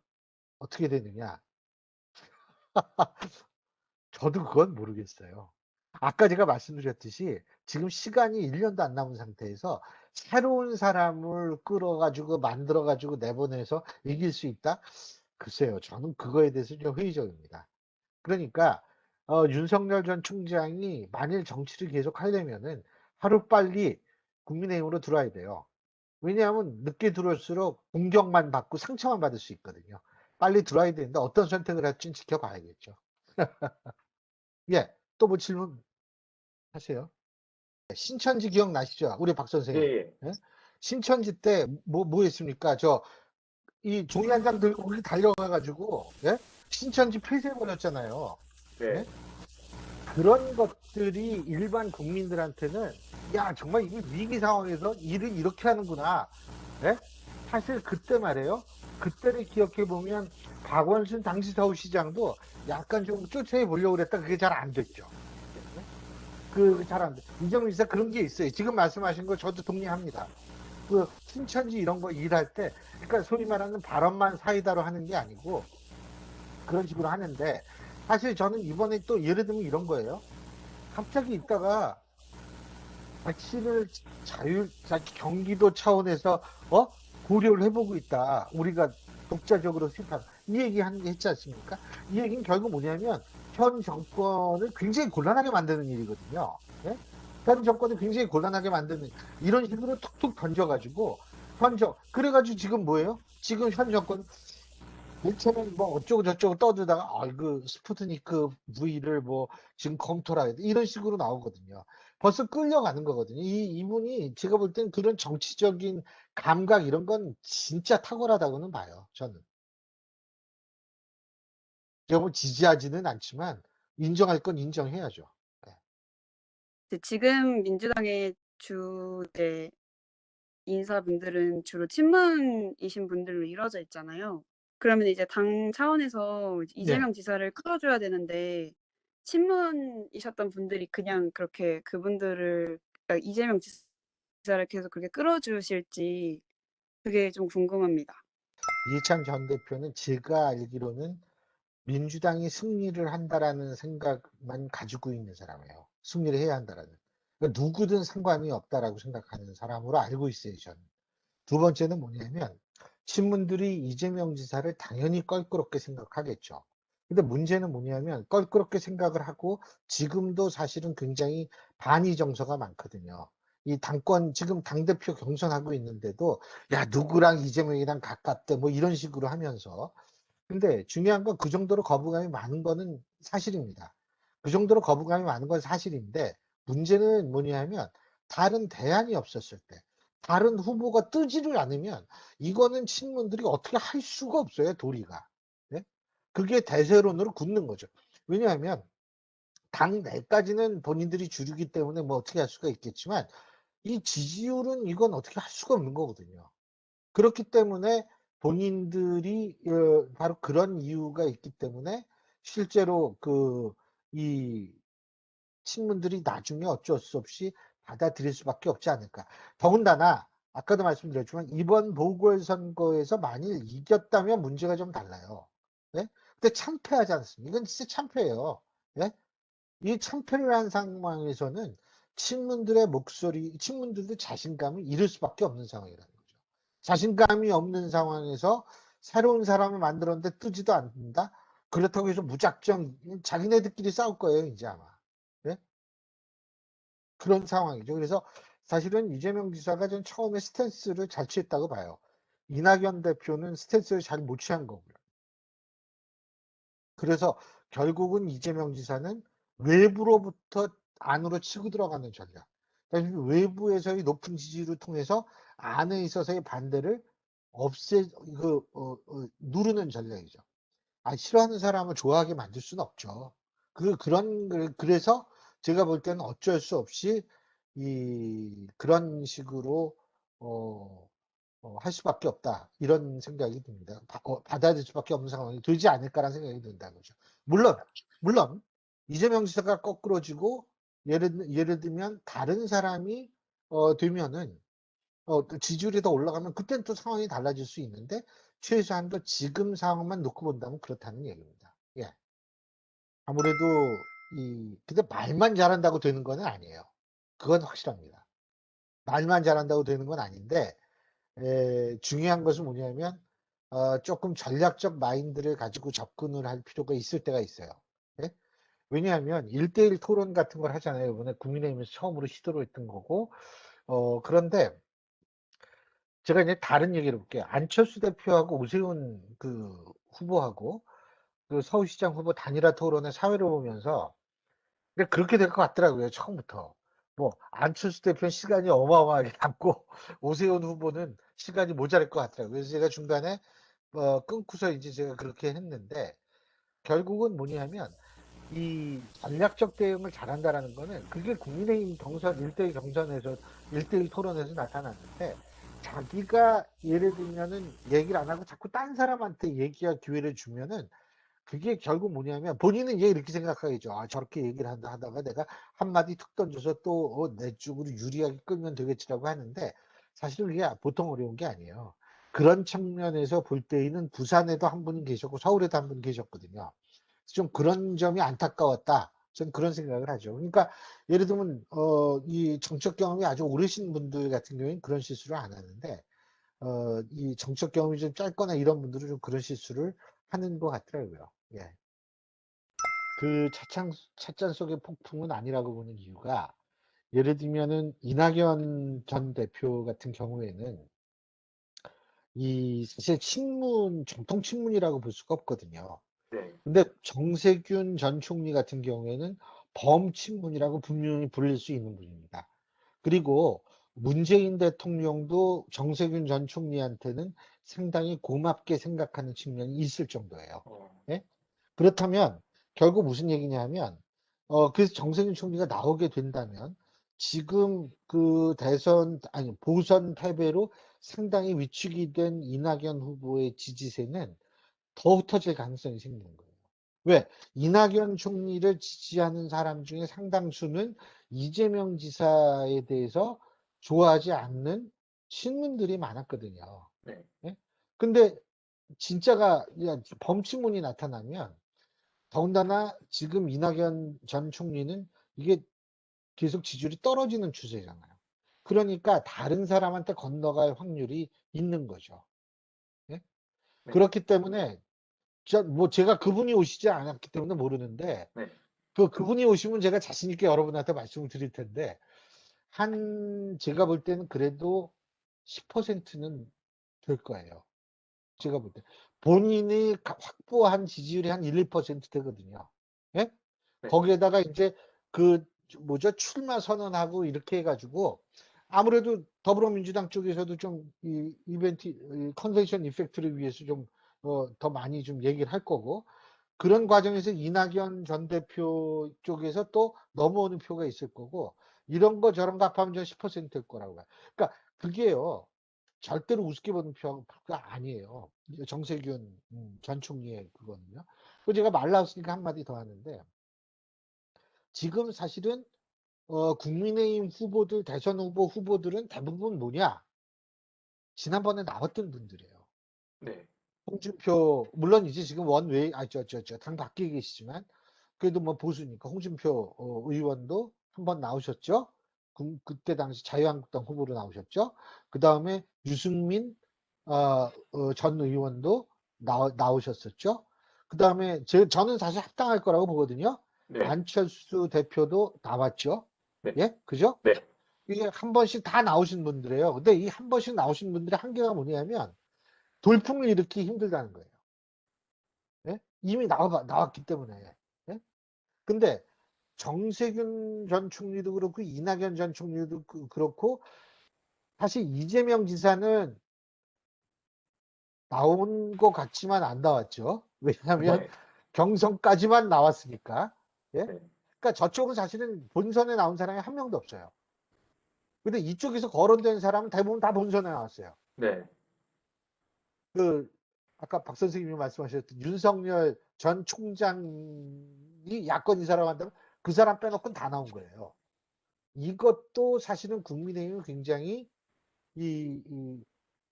어떻게 되느냐? 저도 그건 모르겠어요. 아까 제가 말씀드렸듯이 지금 시간이 1 년도 안 남은 상태에서 새로운 사람을 끌어 가지고 만들어 가지고 내보내서 이길 수 있다? 글쎄요. 저는 그거에 대해서 좀 회의적입니다. 그러니까 윤석열 전 총장이 만일 정치를 계속하려면은 하루빨리 국민의힘으로 들어와야 돼요. 왜냐하면 늦게 들어올수록 공격만 받고 상처만 받을 수 있거든요. 빨리 들어와야 되는데 어떤 선택을 할지는 지켜봐야겠죠. 예. 또 뭐 질문하세요. 신천지 기억나시죠? 우리 박 선생님. 예, 예? 신천지 때 뭐 했습니까? 이 종이 한 장 들고 거기 달려가 가지고 예? 신천지 폐쇄해 버렸잖아요. 예, 예? 그런 것들이 일반 국민들한테는 '야 정말 이게 위기 상황에서 일을 이렇게 하는구나.' 예? 사실 그때 말이에요. 그때를 기억해 보면 박원순 당시 서울시장도 약간 좀 쫓아내 보려고 그랬다가 그게 잘 안 됐죠. 예? 잘 안 돼. 이정민 지사 그런 게 있어요. 지금 말씀하신 거 저도 동의합니다. 신천지 이런 거 일할 때 그러니까 소위 말하는 발언만 사이다로 하는 게 아니고 그런 식으로 하는데 사실 저는 이번에 또 예를 들면 이런 거예요. 갑자기 있다가 자치를 경기도 차원에서 고려를 해보고 있다. 우리가 독자적으로 수입한 이 얘기 했지 않습니까? 이 얘기는 결국 뭐냐면 현 정권을 굉장히 곤란하게 만드는 일이거든요. 예? 현 정권을 굉장히 곤란하게 만드는 이런 식으로 툭툭 던져가지고 그래가지고 지금 뭐예요? 지금 현 정권 일체는 뭐 어쩌고 저쩌고 떠들다가 그 스푸트니크 V를 뭐 지금 검토를 하겠다 이런 식으로 나오거든요. 벌써 끌려가는 거거든요. 이분이 제가 볼 땐 그런 정치적인 감각 이런 건 진짜 탁월하다고는 봐요, 저는. 제가 뭐 지지하지는 않지만 인정할 건 인정해야죠. 네. 지금 민주당의 네, 인사분들은 주로 친문이신 분들로 이루어져 있잖아요. 그러면 이제 당 차원에서 네. 이재명 지사를 끌어줘야 되는데 친문이셨던 분들이 그냥 그렇게 그분들을 그러니까 이재명 지사를 계속 그렇게 끌어주실지 그게 좀 궁금합니다. 이해찬 전 대표는 제가 알기로는 민주당이 승리를 한다라는 생각만 가지고 있는 사람이에요. 승리를 해야 한다라는. 그러니까 누구든 상관이 없다라고 생각하는 사람으로 알고 있어요, 저는. 두 번째는 뭐냐면 친문들이 이재명 지사를 당연히 껄끄럽게 생각하겠죠. 근데 문제는 뭐냐면 껄끄럽게 생각을 하고 지금도 사실은 굉장히 반의 정서가 많거든요. 이 당권 지금 당대표 경선하고 있는데도 야 누구랑 이재명이랑 가깝대 뭐 이런 식으로 하면서 근데 중요한 건 그 정도로 거부감이 많은 거는 사실입니다. 그 정도로 거부감이 많은 건 사실인데 문제는 뭐냐면 다른 대안이 없었을 때 다른 후보가 뜨지를 않으면 이거는 친문들이 어떻게 할 수가 없어요, 도리가. 예? 그게 대세론으로 굳는 거죠. 왜냐하면 당 내까지는 본인들이 주류기 때문에 뭐 어떻게 할 수가 있겠지만 이 지지율은 이건 어떻게 할 수가 없는 거거든요. 그렇기 때문에 본인들이 바로 그런 이유가 있기 때문에 실제로 이 친문들이 나중에 어쩔 수 없이 받아들일 수밖에 없지 않을까. 더군다나 아까도 말씀드렸지만 이번 보궐선거에서 만일 이겼다면 문제가 좀 달라요. 예? 근데 참패하지 않습니까? 이건 진짜 참패예요. 예? 이 참패를 한 상황에서는 친문들도 자신감을 잃을 수밖에 없는 상황이라는 거죠. 자신감이 없는 상황에서 새로운 사람을 만들었는데 뜨지도 않는다? 그렇다고 해서 무작정 자기네들끼리 싸울 거예요, 이제 아마. 예? 그런 상황이죠. 그래서 사실은 이재명 지사가 전 처음에 스탠스를 잘 취했다고 봐요. 이낙연 대표는 스탠스를 잘 못 취한 거고요. 그래서 결국은 이재명 지사는 외부로부터 안으로 치고 들어가는 전략. 그러니까 외부에서의 높은 지지를 통해서 안에 있어서의 반대를 누르는 전략이죠. 싫어하는 사람을 좋아하게 만들 수는 없죠. 그래서 제가 볼 때는 어쩔 수 없이 그런 식으로 어 할 수밖에 없다. 이런 생각이 듭니다. 받아들일 수밖에 없는 상황이 되지 않을까라는 생각이 든다는 거죠. 물론, 물론, 이재명 지사가 거꾸로지고, 예를 들면, 다른 사람이, 되면은, 또 지지율이 더 올라가면 그때는 또 상황이 달라질 수 있는데 최소한도 지금 상황만 놓고 본다면 그렇다는 얘기입니다. 예. 아무래도 근데 말만 잘한다고 되는 건 아니에요. 그건 확실합니다. 말만 잘한다고 되는 건 아닌데 중요한 것은 뭐냐면 쪼끔 전략적 마인드를 가지고 접근을 할 필요가 있을 때가 있어요. 예? 왜냐하면 1대1 토론 같은 걸 하잖아요. 이번에 국민의힘에서 처음으로 시도를 했던 거고. 그런데 제가 이제 다른 얘기를 해 볼게요. 안철수 대표하고 오세훈 후보하고 서울시장 후보 단일화 토론의 사회를 보면서 근데 그렇게 될 것 같더라고요, 처음부터. 뭐 안철수 대표는 시간이 어마어마하게 남고 오세훈 후보는 시간이 모자랄 것 같더라고요. 그래서 제가 중간에 끊고서 이제 제가 그렇게 했는데 결국은 뭐냐면 이 전략적 대응을 잘한다라는 거는 그게 국민의힘 경선 1대1 경선에서 1대1 토론에서 나타났는데 자기가 예를 들면은 얘기를 안 하고 자꾸 딴 사람한테 얘기할 기회를 주면은 그게 결국 뭐냐면 본인은 이제 이렇게 생각하겠죠. '아 저렇게 얘기를 하다가 내가 한마디 툭 던져서 또 내 쪽으로 유리하게 끌면 되겠지.'라고 하는데 사실은 그게 보통 어려운 게 아니에요. 그런 측면에서 볼 때에는 부산에도 한 분이 계셨고 서울에도 한 분이 계셨거든요. 좀 그런 점이 안타까웠다. 저는 그런 생각을 하죠. 그러니까 예를 들면 이 정책 경험이 아주 오르신 분들 같은 경우에는 그런 실수를 안 하는데 이 정책 경험이 좀 짧거나 이런 분들은 좀 그런 실수를 하는 것 같더라고요. 예. 찻잔 속의 폭풍은 아니라고 보는 이유가 예를 들면은 이낙연 전 대표 같은 경우에는 사실 정통 친문이라고 볼 수가 없거든요. 네. 근데 정세균 전 총리 같은 경우에는 범친문이라고 분명히 불릴 수 있는 분입니다. 그리고 문재인 대통령도 정세균 전 총리한테는 상당히 고맙게 생각하는 측면이 있을 정도예요. 예? 그렇다면 결국 무슨 얘기냐 하면 그래서 정세균 총리가 나오게 된다면 지금 보선 패배로 상당히 위축이 된 이낙연 후보의 지지세는 더 흩어질 가능성이 생기는 거예요. 왜? 이낙연 총리를 지지하는 사람 중에 상당수는 이재명 지사에 대해서 좋아하지 않는 친문들이 많았거든요. 네. 예? 근데 진짜가 범친문이 나타나면 더군다나 지금 이낙연 전 총리는 이게 계속 지지율이 떨어지는 추세잖아요. 그러니까 다른 사람한테 건너갈 확률이 있는 거죠. 예? 네. 그렇기 때문에 제가 그분이 오시지 않았기 때문에 모르는데 네. 그분이 오시면 제가 자신 있게 여러분한테 말씀을 드릴 텐데 제가 볼 때는 그래도 10%는 될 거예요. 제가 볼 때. 본인이 확보한 지지율이 한 1, 2% 되거든요. 예? 네. 거기에다가 인제 출마 선언하고 이렇게 해 가지고 아무래도 더불어민주당 쪽에서도 좀 컨벤션 이펙트를 위해서 좀 더 많이 좀 얘기를 할 거고 그런 과정에서 이낙연 전 대표 쪽에서 또 넘어오는 표가 있을 거고 이런 거 저런 거 합하면 저 10%일 거라고 봐요. 그러니까 그게요. 절대로 우습게 보는 표가 아니에요. 정세균 전 총리의 그거는요. 제가 말 나왔으니까 한마디 더 하는데 지금 사실은 국민의힘 후보들 대선 후보들은 대부분 뭐냐? 지난번에 나왔던 분들이에요. 네. 홍준표 물론 이제 지금 원외 당 밖에 계시지만 그래도 뭐 보수니까 홍준표 의원도 한 번 나오셨죠. 그때 당시 자유한국당 후보로 나오셨죠. 그다음에 유승민 전 의원도 나오셨었죠. 그다음에 저는 사실 합당할 거라고 보거든요. 네. 안철수 대표도 나왔죠. 네. 예? 그죠? 네. 이게 한 번씩 다 나오신 분들이에요. 근데 이 한 번씩 나오신 분들의 한계가 뭐냐면 돌풍을 일으키기 힘들다는 거예요. 예? 이미 나왔기 때문에. 예? 근데 정세균 전 총리도 그렇고 이낙연 전 총리도 그렇고 사실 이재명 지사는 나온 것 같지만 안 나왔죠. 왜냐하면 네. 경선까지만 나왔으니까. 예? 네. 그러니까 저쪽은 사실은 본선에 나온 사람이 한 명도 없어요. 근데 이쪽에서 거론된 사람은 대부분 다 본선에 나왔어요. 네. 아까 박 선생님이 말씀하셨던 윤석열 전 총장이 야권 이사라고 한다면 그 사람 빼놓고는 다 나온 거예요. 이것도 사실은 국민의힘은 굉장히 이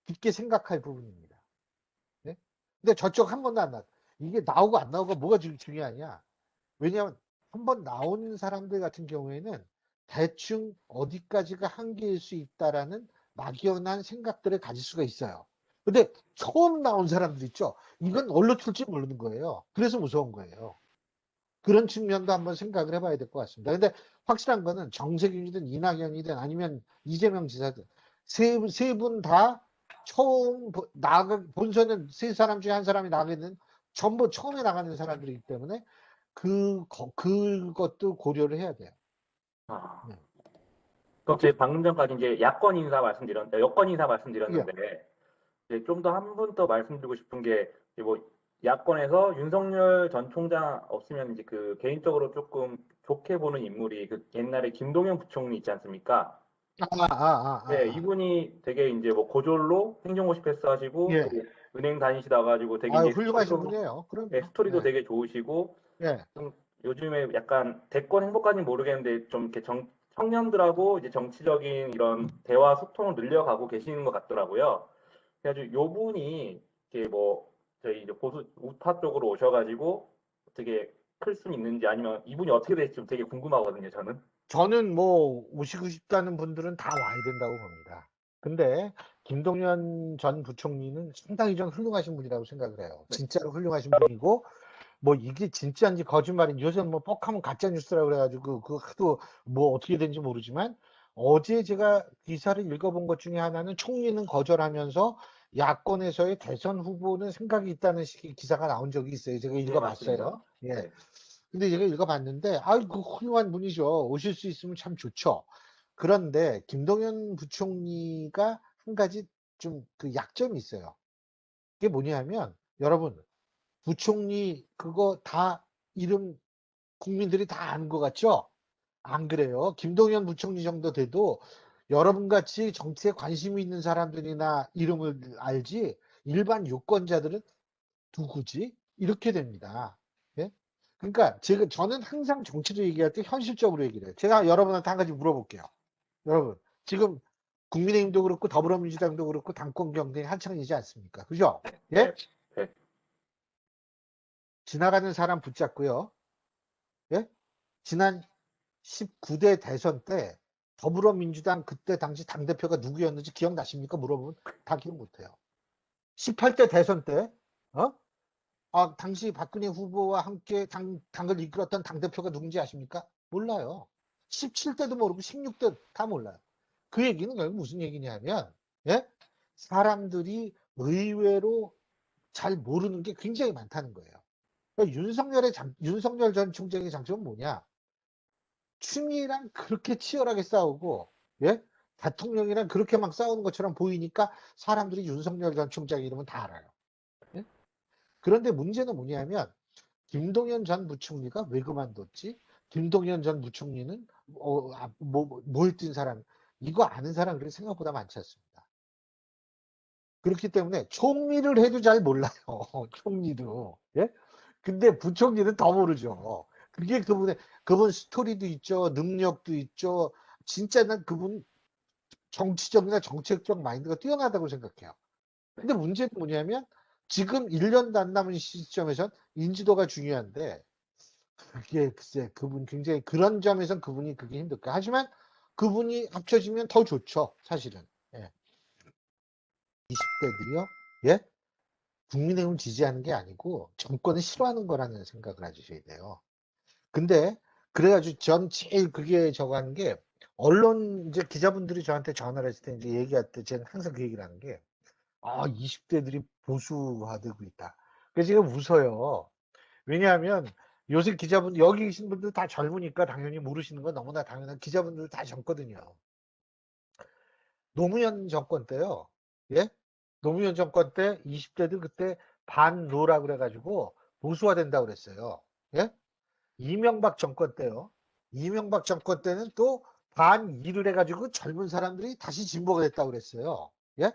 깊게 생각할 부분입니다. 네? 근데 저쪽 한 번도 안 나왔다. 이게 나오고 안 나오고 뭐가 중요하냐? 왜냐하면 한 번 나온 사람들 같은 경우에는 대충 어디까지가 한계일 수 있다라는 막연한 생각들을 가질 수가 있어요. 근데 처음 나온 사람들 있죠? 이건 어디로 튈지 모르는 거예요. 그래서 무서운 거예요. 그런 측면도 한번 생각을 해봐야 될 것 같습니다. 근데 확실한 거는 정세균이든 이낙연이든 아니면 이재명 지사든 세 분 다 처음 본선은 세 사람 중에 한 사람이 나가는 전부 처음에 나가는 사람들이기 때문에 그것도 고려를 해야 돼요. 아, 네. 그럼 제 방금 전까지 이제 여권 인사 예. 말씀드렸는데, 좀 더 한 분 더 말씀드리고 싶은 게, 뭐, 야권에서 윤석열 전 총장 없으면 이제 그 개인적으로 조금 좋게 보는 인물이 그 옛날에 김동연 부총리 있지 않습니까? 네, 이분이 되게 이제 뭐 고졸로 행정고시 패스하시고 예. 또 은행 다니시다 가지고 되게 아, 이제 훌륭하신 분이에요. 그럼요. 네, 스토리도 예. 되게 좋으시고 예. 좀 요즘에 약간 대권 행보까지는 모르겠는데 좀 이렇게 청년들하고 이제 정치적인 이런 대화 소통을 늘려가고 계시는 것 같더라고요. 그래가지고 요 분이 이렇게 뭐 저희 이제 보수 우파 쪽으로 오셔가지고 어떻게 클 수 있는지 아니면 이분이 어떻게 될지 좀 되게 궁금하거든요, 저는. 저는 뭐 오시고 싶다는 분들은 다 와야 된다고 봅니다. 근데 김동연 전 부총리는 상당히 좀 훌륭하신 분이라고 생각을 해요. 네. 진짜로 훌륭하신 분이고 뭐 이게 진짜인지 거짓말인지 요새 뭐 뻑하면 가짜 뉴스라고 그래가지고 그 하도 뭐 어떻게 된지 모르지만 어제 제가 기사를 읽어본 것 중에 하나는 총리는 거절하면서 야권에서의 대선 후보는 생각이 있다는 식의 기사가 나온 적이 있어요. 제가 네, 맞습니다. 읽어봤어요. 예. 네. 근데 제가 읽어봤는데 그 훌륭한 분이죠. 오실 수 있으면 참 좋죠. 그런데 김동연 부총리가 한 가지 좀 그 약점이 있어요. 그게 뭐냐면 여러분 부총리 그거 다 이름 국민들이 다 아는 것 같죠? 안 그래요. 김동연 부총리 정도 돼도 여러분 같이 정치에 관심이 있는 사람들이나 이름을 알지 일반 유권자들은 누구지? 이렇게 됩니다. 예? 그러니까 저는 항상 정치를 얘기할 때 현실적으로 얘기를 해요. 제가 여러분한테 한 가지 물어볼게요. 여러분 지금 국민의힘도 그렇고 더불어민주당도 그렇고 당권 경쟁이 한창이지 않습니까? 그죠? 예? 네. 지나가는 사람 붙잡고요. 예? 지난 19대 대선 때 더불어민주당 그때 당시 당대표가 누구였는지 기억나십니까? 물어보면 다 기억 못해요. 18대 대선 때 당시 박근혜 후보와 함께 당을 이끌었던 당대표가 누군지 아십니까? 몰라요. 17대도 모르고 16대 다 몰라요. 그 얘기는 결국 무슨 얘기냐면 예? 사람들이 의외로 잘 모르는 게 굉장히 많다는 거예요. 그러니까 윤석열 전 총장의 장점은 뭐냐? 추미애랑 그렇게 치열하게 싸우고 예? 대통령이랑 그렇게 막 싸우는 것처럼 보이니까 사람들이 윤석열 전 총장 이름은 다 알아요. 예? 그런데 문제는 뭐냐면 김동연 전 부총리가 왜 그만뒀지? 김동연 전 부총리는 뭘 뛴 사람 이거 아는 사람 그렇게 생각보다 많지 않습니다. 그렇기 때문에 총리를 해도 잘 몰라요. 총리도. 예? 근데 부총리는 더 모르죠. 그게 그분 스토리도 있죠. 능력도 있죠. 진짜 난 그분 정치적이나 정책적 마인드가 뛰어나다고 생각해요. 근데 문제는 뭐냐면 지금 1년도 안 남은 시점에선 인지도가 중요한데 그게 글쎄 그분 굉장히 그런 점에선 그분이 그게 힘들까. 하지만 그분이 합쳐지면 더 좋죠. 사실은. 예. 20대들이요. 예? 국민의힘 지지하는 게 아니고 정권을 싫어하는 거라는 생각을 해주셔야 돼요. 근데 그래가지고 전 제일 그게 저거 하는 게 언론 이제 기자분들이 저한테 전화를 했을 때 이제 얘기할 때 제가 항상 그 얘기를 하는 게 20대들이 보수화되고 있다. 그래서 제가 웃어요. 왜냐하면 요새 기자분 여기 계신 분들 다 젊으니까 당연히 모르시는 건 너무나 당연한 기자분들 다 젊거든요. 노무현 정권 때요. 예? 노무현 정권 때 20대들 그때 반노라 그래가지고 보수화된다고 그랬어요. 예? 이명박 정권 때요. 이명박 정권 때는 또 반이를 해가지고 젊은 사람들이 다시 진보가 됐다고 그랬어요. 예?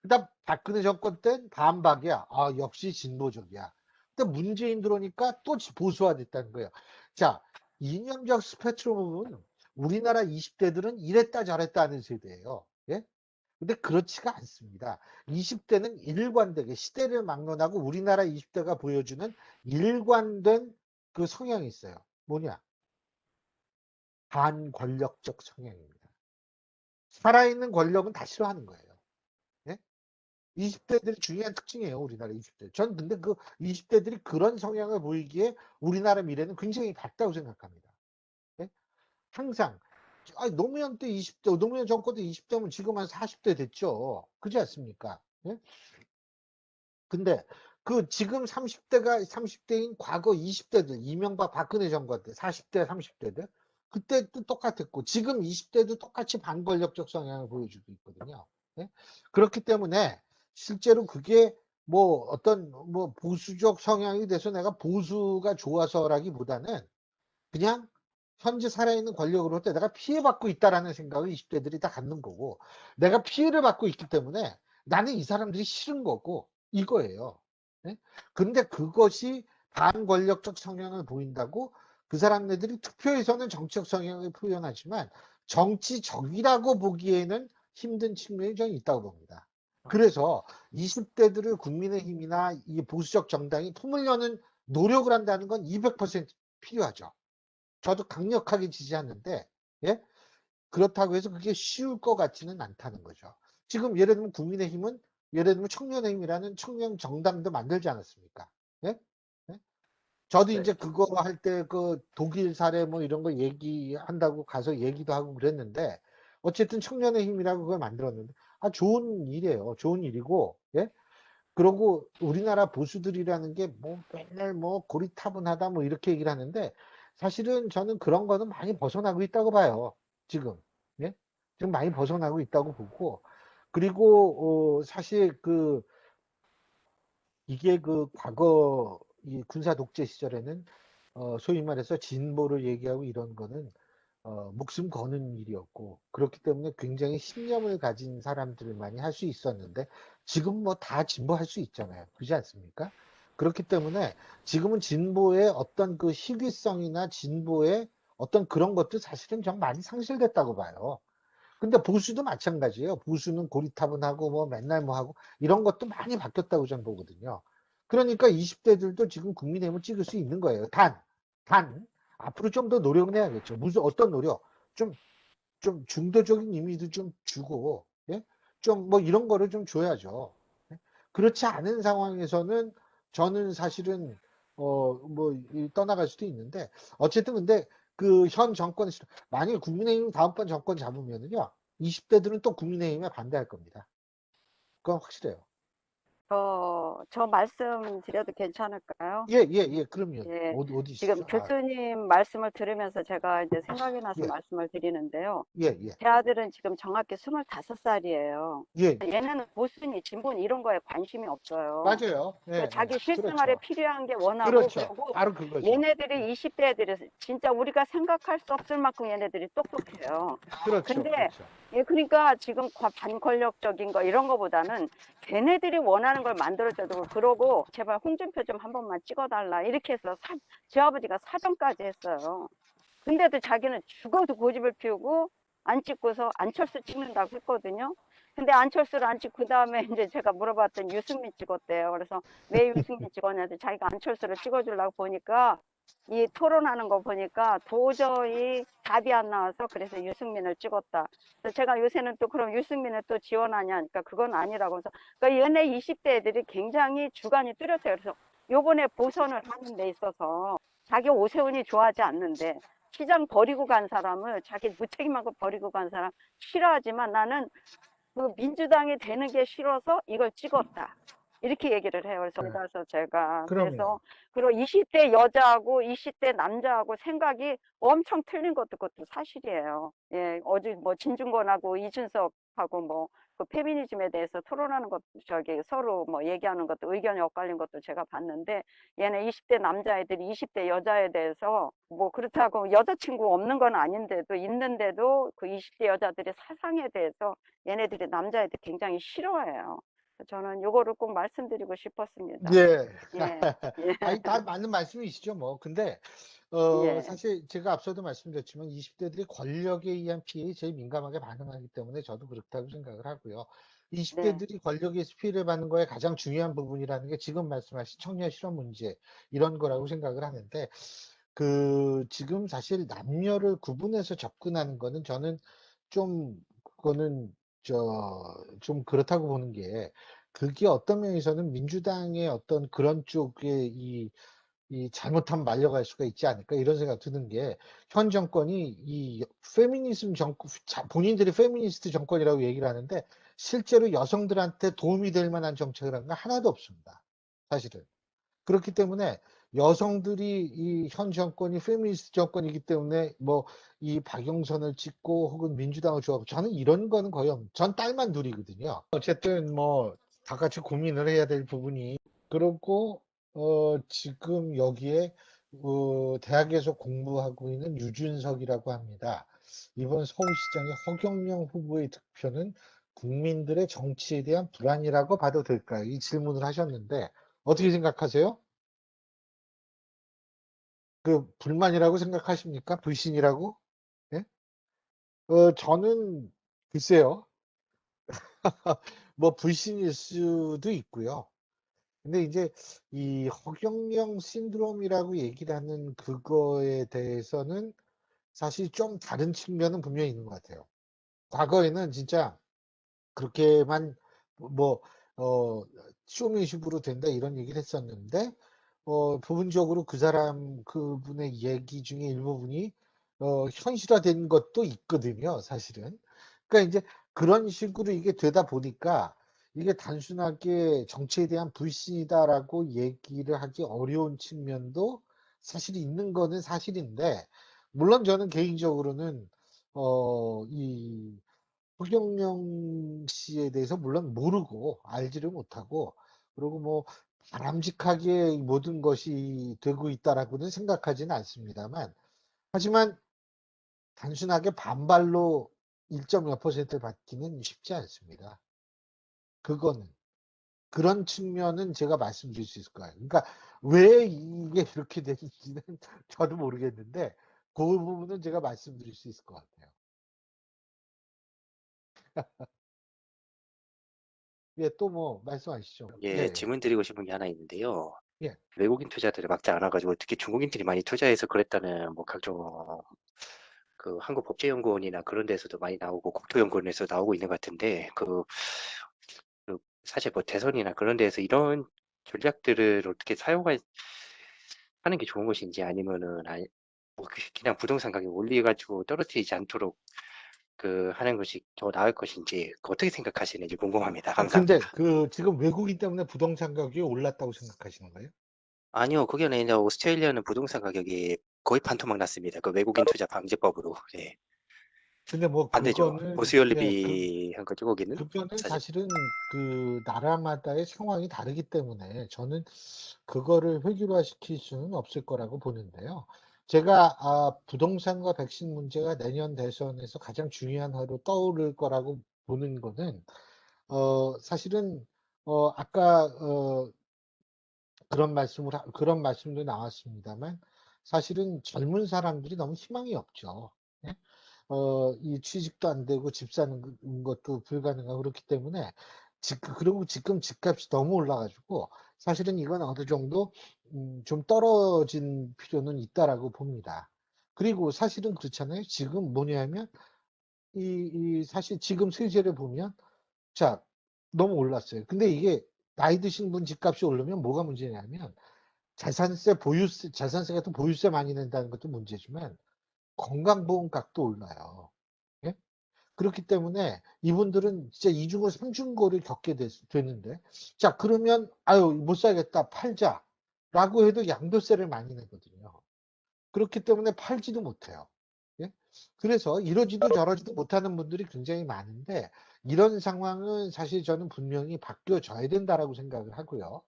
그다음 박근혜 정권 땐 반박이야. 역시 진보적이야. 근데 문재인 들어오니까 또 보수화됐다는 거예요. 자, 이념적 스펙트럼은 우리나라 20대들은 이랬다 저랬다 하는 세대예요. 예? 근데 그렇지가 않습니다. 20대는 일관되게 시대를 막론하고 우리나라 20대가 보여주는 일관된 그 성향이 있어요. 뭐냐? 반권력적 성향입니다. 살아있는 권력은 다 싫어하는 거예요. 예? 20대들이 중요한 특징이에요. 우리나라 20대. 전 근데 그 20대들이 그런 성향을 보이기에 우리나라 미래는 굉장히 밝다고 생각합니다. 예? 항상 노무현 때 20대, 노무현 정권 때 20대면 지금 한 40대 됐죠. 그렇지 않습니까? 예? 근데 그 지금 30대가 30대인 과거 20대들, 이명박 박근혜 정권 때 40대, 30대들 그때도 똑같았고 지금 20대도 똑같이 반권력적 성향을 보여주고 있거든요. 예? 그렇기 때문에 실제로 그게 뭐 어떤 뭐 보수적 성향이 돼서 내가 보수가 좋아서라기보다는 그냥 현재 살아있는 권력으로부터 내가 피해받고 있다라는 생각을 20대들이 다 갖는 거고 내가 피해를 받고 있기 때문에 나는 이 사람들이 싫은 거고 이거예요. 네? 근데 그것이 반권력적 성향을 보인다고 그 사람들이 투표에서는 정치적 성향을 표현하지만 정치적이라고 보기에는 힘든 측면이 저는 있다고 봅니다. 그래서 20대들을 국민의힘이나 이 보수적 정당이 품을 여는 노력을 한다는 건 200% 필요하죠. 저도 강력하게 지지하는데, 예? 그렇다고 해서 그게 쉬울 것 같지는 않다는 거죠. 지금 예를 들면 국민의힘은 예를 들면 청년의힘이라는 청년 정당도 만들지 않았습니까? 예? 예? 저도 네. 이제 그거 할 때 그 독일 사례 뭐 이런 거 얘기한다고 가서 얘기도 하고 그랬는데 어쨌든 청년의힘이라고 그걸 만들었는데 좋은 일이에요. 좋은 일이고, 예? 그러고 우리나라 보수들이라는 게 뭐 맨날 뭐 고리타분하다 뭐 이렇게 얘기를 하는데 사실은 저는 그런 거는 많이 벗어나고 있다고 봐요. 지금. 예? 지금 많이 벗어나고 있다고 보고 그리고 사실 그 이게 그 과거 이 군사 독재 시절에는 소위 말해서 진보를 얘기하고 이런 거는 목숨 거는 일이었고 그렇기 때문에 굉장히 신념을 가진 사람들만이 할 수 있었는데 지금 뭐 다 진보할 수 있잖아요. 그렇지 않습니까? 그렇기 때문에 지금은 진보의 어떤 그 희귀성이나 진보의 어떤 그런 것도 사실은 좀 많이 상실됐다고 봐요. 근데 보수도 마찬가지예요. 보수는 고리타분하고 뭐 맨날 뭐 하고 이런 것도 많이 바뀌었다고 저는 보거든요. 그러니까 20대들도 지금 국민의힘을 찍을 수 있는 거예요. 단, 앞으로 좀 더 노력을 해야겠죠. 무슨 어떤 노력? 좀 중도적인 의미도 좀 주고, 예? 좀 뭐 이런 거를 좀 줘야죠. 예? 그렇지 않은 상황에서는 저는 사실은 뭐 떠나갈 수도 있는데 어쨌든 근데 그 현 정권 만약에 국민의힘 다음번 정권 잡으면은요 20대들은 또 국민의힘에 반대할 겁니다. 그건 확실해요. 저 말씀 드려도 괜찮을까요? 예, 그럼요. 예. 어디 지금 있으시죠? 교수님 말씀을 들으면서 제가 이제 생각이 나서 예, 말씀을 드리는데요. 예. 제 아들은 지금 정확히 25살이에요. 예, 얘네는 보수니 진보니 이런 거에 관심이 없어요. 맞아요. 예, 자기 실생활에 그렇죠. 필요한 게 원하고, 그렇죠. 그리고 바로 그거죠. 얘네들이 20대 애들이 진짜 우리가 생각할 수 없을 만큼 얘네들이 똑똑해요. 그렇죠. 근데 그러니까 지금 반권력적인 거 이런 거보다는 걔네들이 원하는 걸 만들어줘도 그러고 제발 홍준표 좀 한 번만 찍어달라 이렇게 해서 제 아버지가 사정까지 했어요. 근데도 자기는 죽어도 고집을 피우고 안 찍고서 안철수 찍는다고 했거든요. 근데 안철수를 안 찍고 그다음에 이제 제가 물어봤더니 유승민 찍었대요. 그래서 왜 유승민 찍었냐는데 자기가 안철수를 찍어주려고 보니까 이 토론하는 거 보니까 도저히 답이 안 나와서 그래서 유승민을 찍었다. 그래서 제가 요새는 또 그럼 유승민을 또 지원하냐 하니까 그건 아니라고 해서 그러니까 얘네 20대 애들이 굉장히 주관이 뚜렷해요. 그래서 요번에 보선을 하는 데 있어서 자기 오세훈이 좋아하지 않는데 시장 버리고 간 사람을 자기 무책임하고 버리고 간 사람 싫어하지만 나는 그 민주당이 되는 게 싫어서 이걸 찍었다. 이렇게 얘기를 해요. 그래서 제가 그럼요. 그리고 20대 여자하고 20대 남자하고 생각이 엄청 틀린 것도 그것도 사실이에요. 예, 어제 뭐 진중권하고 이준석하고 뭐 그 페미니즘에 대해서 토론하는 것도 서로 뭐 얘기하는 것도 의견이 엇갈린 것도 제가 봤는데 얘네 20대 남자애들이 20대 여자에 대해서 뭐 그렇다고 여자친구 없는 건 아닌데도 있는데도 그 20대 여자들의 사상에 대해서 얘네들이 남자애들 굉장히 싫어해요. 저는 요거를 꼭 말씀드리고 싶었습니다. 예. 예, 예, 아니, 다 맞는 말씀이시죠, 뭐. 근데, 예, 사실 제가 앞서도 말씀드렸지만 20대들이 권력에 의한 피해에 제일 민감하게 반응하기 때문에 저도 그렇다고 생각을 하고요. 네, 20대들이 권력에서 피해를 받는 거에 가장 중요한 부분이라는 게 지금 말씀하신 청년 실업 문제, 이런 거라고 생각을 하는데, 지금 사실 남녀를 구분해서 접근하는 거는 저는 좀, 그거는, 좀 그렇다고 보는 게, 그게 어떤 면에서는 민주당의 어떤 그런 쪽에 잘못하면 말려갈 수가 있지 않을까 이런 생각 드는 게 현 정권이 이 페미니즘 정권, 본인들이 페미니스트 정권이라고 얘기를 하는데 실제로 여성들한테 도움이 될 만한 정책을 한 건 하나도 없습니다. 사실은. 그렇기 때문에 여성들이 이 현 정권이 페미니스트 정권이기 때문에 뭐 이 박영선을 찍고 혹은 민주당을 좋아하고 저는 이런 거는 거의 전 딸만 둘이거든요. 어쨌든 뭐 다 같이 고민을 해야 될 부분이 그렇고 지금 여기에 대학에서 공부하고 있는 유준석이라고 합니다. 이번 서울시장의 허경영 후보의 득표는 국민들의 정치에 대한 불안이라고 봐도 될까요? 이 질문을 하셨는데 어떻게 생각하세요? 불만이라고 생각하십니까? 불신이라고? 예? 저는 글쎄요. 뭐 불신일 수도 있고요. 근데 이제 이 허경영 신드롬이라고 얘기를 하는 그거에 대해서는 사실 좀 다른 측면은 분명히 있는 것 같아요. 과거에는 진짜 그렇게만 뭐 쇼맨십으로 된다 이런 얘기를 했었는데 부분적으로 그분의 얘기 중에 일부분이 현실화된 것도 있거든요, 사실은. 그러니까 이제 그런 식으로 이게 되다 보니까 이게 단순하게 정치에 대한 불신이다라고 얘기를 하기 어려운 측면도 사실 있는 거는 사실인데, 물론 저는 개인적으로는 이 허경영 씨에 대해서 물론 모르고 알지를 못하고 그리고 뭐 바람직하게 모든 것이 되고 있다라고는 생각하지는 않습니다만 하지만 단순하게 반발로 1점 몇 퍼센트를 받기는 쉽지 않습니다. 그거는 그런 측면은 제가 말씀드릴 수 있을 거예요. 그러니까 왜 이게 이렇게 되는지는 저도 모르겠는데 그 부분은 제가 말씀드릴 수 있을 것 같아요. 예, 또 뭐 말씀하시죠. 예, 예, 질문 드리고 싶은 게 하나 있는데요. 예. 외국인 투자들을 막지 않아가지고 특히 중국인들이 많이 투자해서 그랬다는 뭐 각종 그 한국법제연구원이나 그런 데서도 많이 나오고 국토연구원에서 나오고 있는 것 같은데 그 사실 뭐 대선이나 그런 데에서 이런 전략들을 어떻게 사용하는 게 좋은 것인지 아니면은 뭐 그냥 부동산 가격 올려가지고 떨어뜨리지 않도록 하는 것이 더 나을 것인지 어떻게 생각하시는지 궁금합니다. 감사합니다. 근데 지금 외국인 때문에 부동산 가격이 올랐다고 생각하시는 거예요? 아니요, 그게 아니라 오스트레일리아는 부동산 가격이 거의 반토막 났습니다. 그 외국인 투자 방지법으로. 예. 근데 뭐 안 되죠. 그거는 예, 보수연립이 한 거죠, 거기는? 그거는 사실. 사실은 나라마다의 상황이 다르기 때문에 저는 그거를 획일화시킬 수는 없을 거라고 보는데요. 제가 부동산과 백신 문제가 내년 대선에서 가장 중요한 하로 떠오를 거라고 보는 거는 사실은 아까 그런 말씀도 나왔습니다만 사실은 젊은 사람들이 너무 희망이 없죠. 예? 이 취직도 안 되고 집 사는 것도 불가능하고 그렇기 때문에 그리고 지금 집값이 너무 올라가지고 사실은 이건 어느 정도 좀 떨어진 필요는 있다라고 봅니다. 그리고 사실은 그렇잖아요. 지금 뭐냐면 사실 지금 세제를 보면 자 너무 올랐어요. 근데 이게 나이 드신 분 집값이 오르면 뭐가 문제냐면 자산세 같은 보유세 많이 낸다는 것도 문제지만 건강보험값도 올라요. 예? 그렇기 때문에 이분들은 진짜 이중고 삼중고를 겪게 되는데 자 그러면 아유 못 살겠다 팔자라고 해도 양도세를 많이 내거든요. 그렇기 때문에 팔지도 못해요. 예? 그래서 이러지도 저러지도 못하는 분들이 굉장히 많은데 이런 상황은 사실 저는 분명히 바뀌어져야 된다라고 생각을 하고요.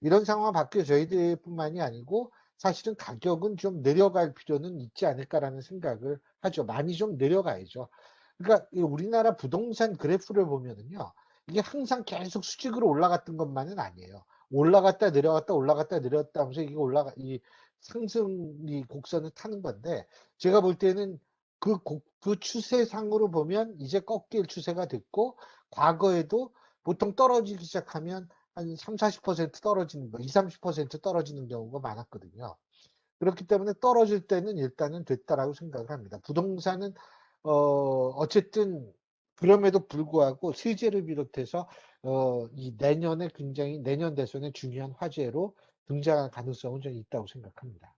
이런 상황 바뀌어져야 될 뿐만이 아니고 사실은 가격은 좀 내려갈 필요는 있지 않을까라는 생각을 하죠. 많이 좀 내려가야죠. 그러니까 이 우리나라 부동산 그래프를 보면은요. 이게 항상 계속 수직으로 올라갔던 것만은 아니에요. 올라갔다 내려갔다 올라갔다 내려갔다 하면서 이게 이 상승 곡선을 타는 건데, 제가 볼 때는 그 추세상으로 보면 이제 꺾일 추세가 됐고, 과거에도 보통 떨어지기 시작하면 한 30-40% 떨어지는 거, 20-30% 떨어지는 경우가 많았거든요. 그렇기 때문에 떨어질 때는 일단은 됐다라고 생각을 합니다. 부동산은 어쨌든 그럼에도 불구하고 세제를 비롯해서 이 내년 대선에 중요한 화제로 등장할 가능성은 좀 있다고 생각합니다.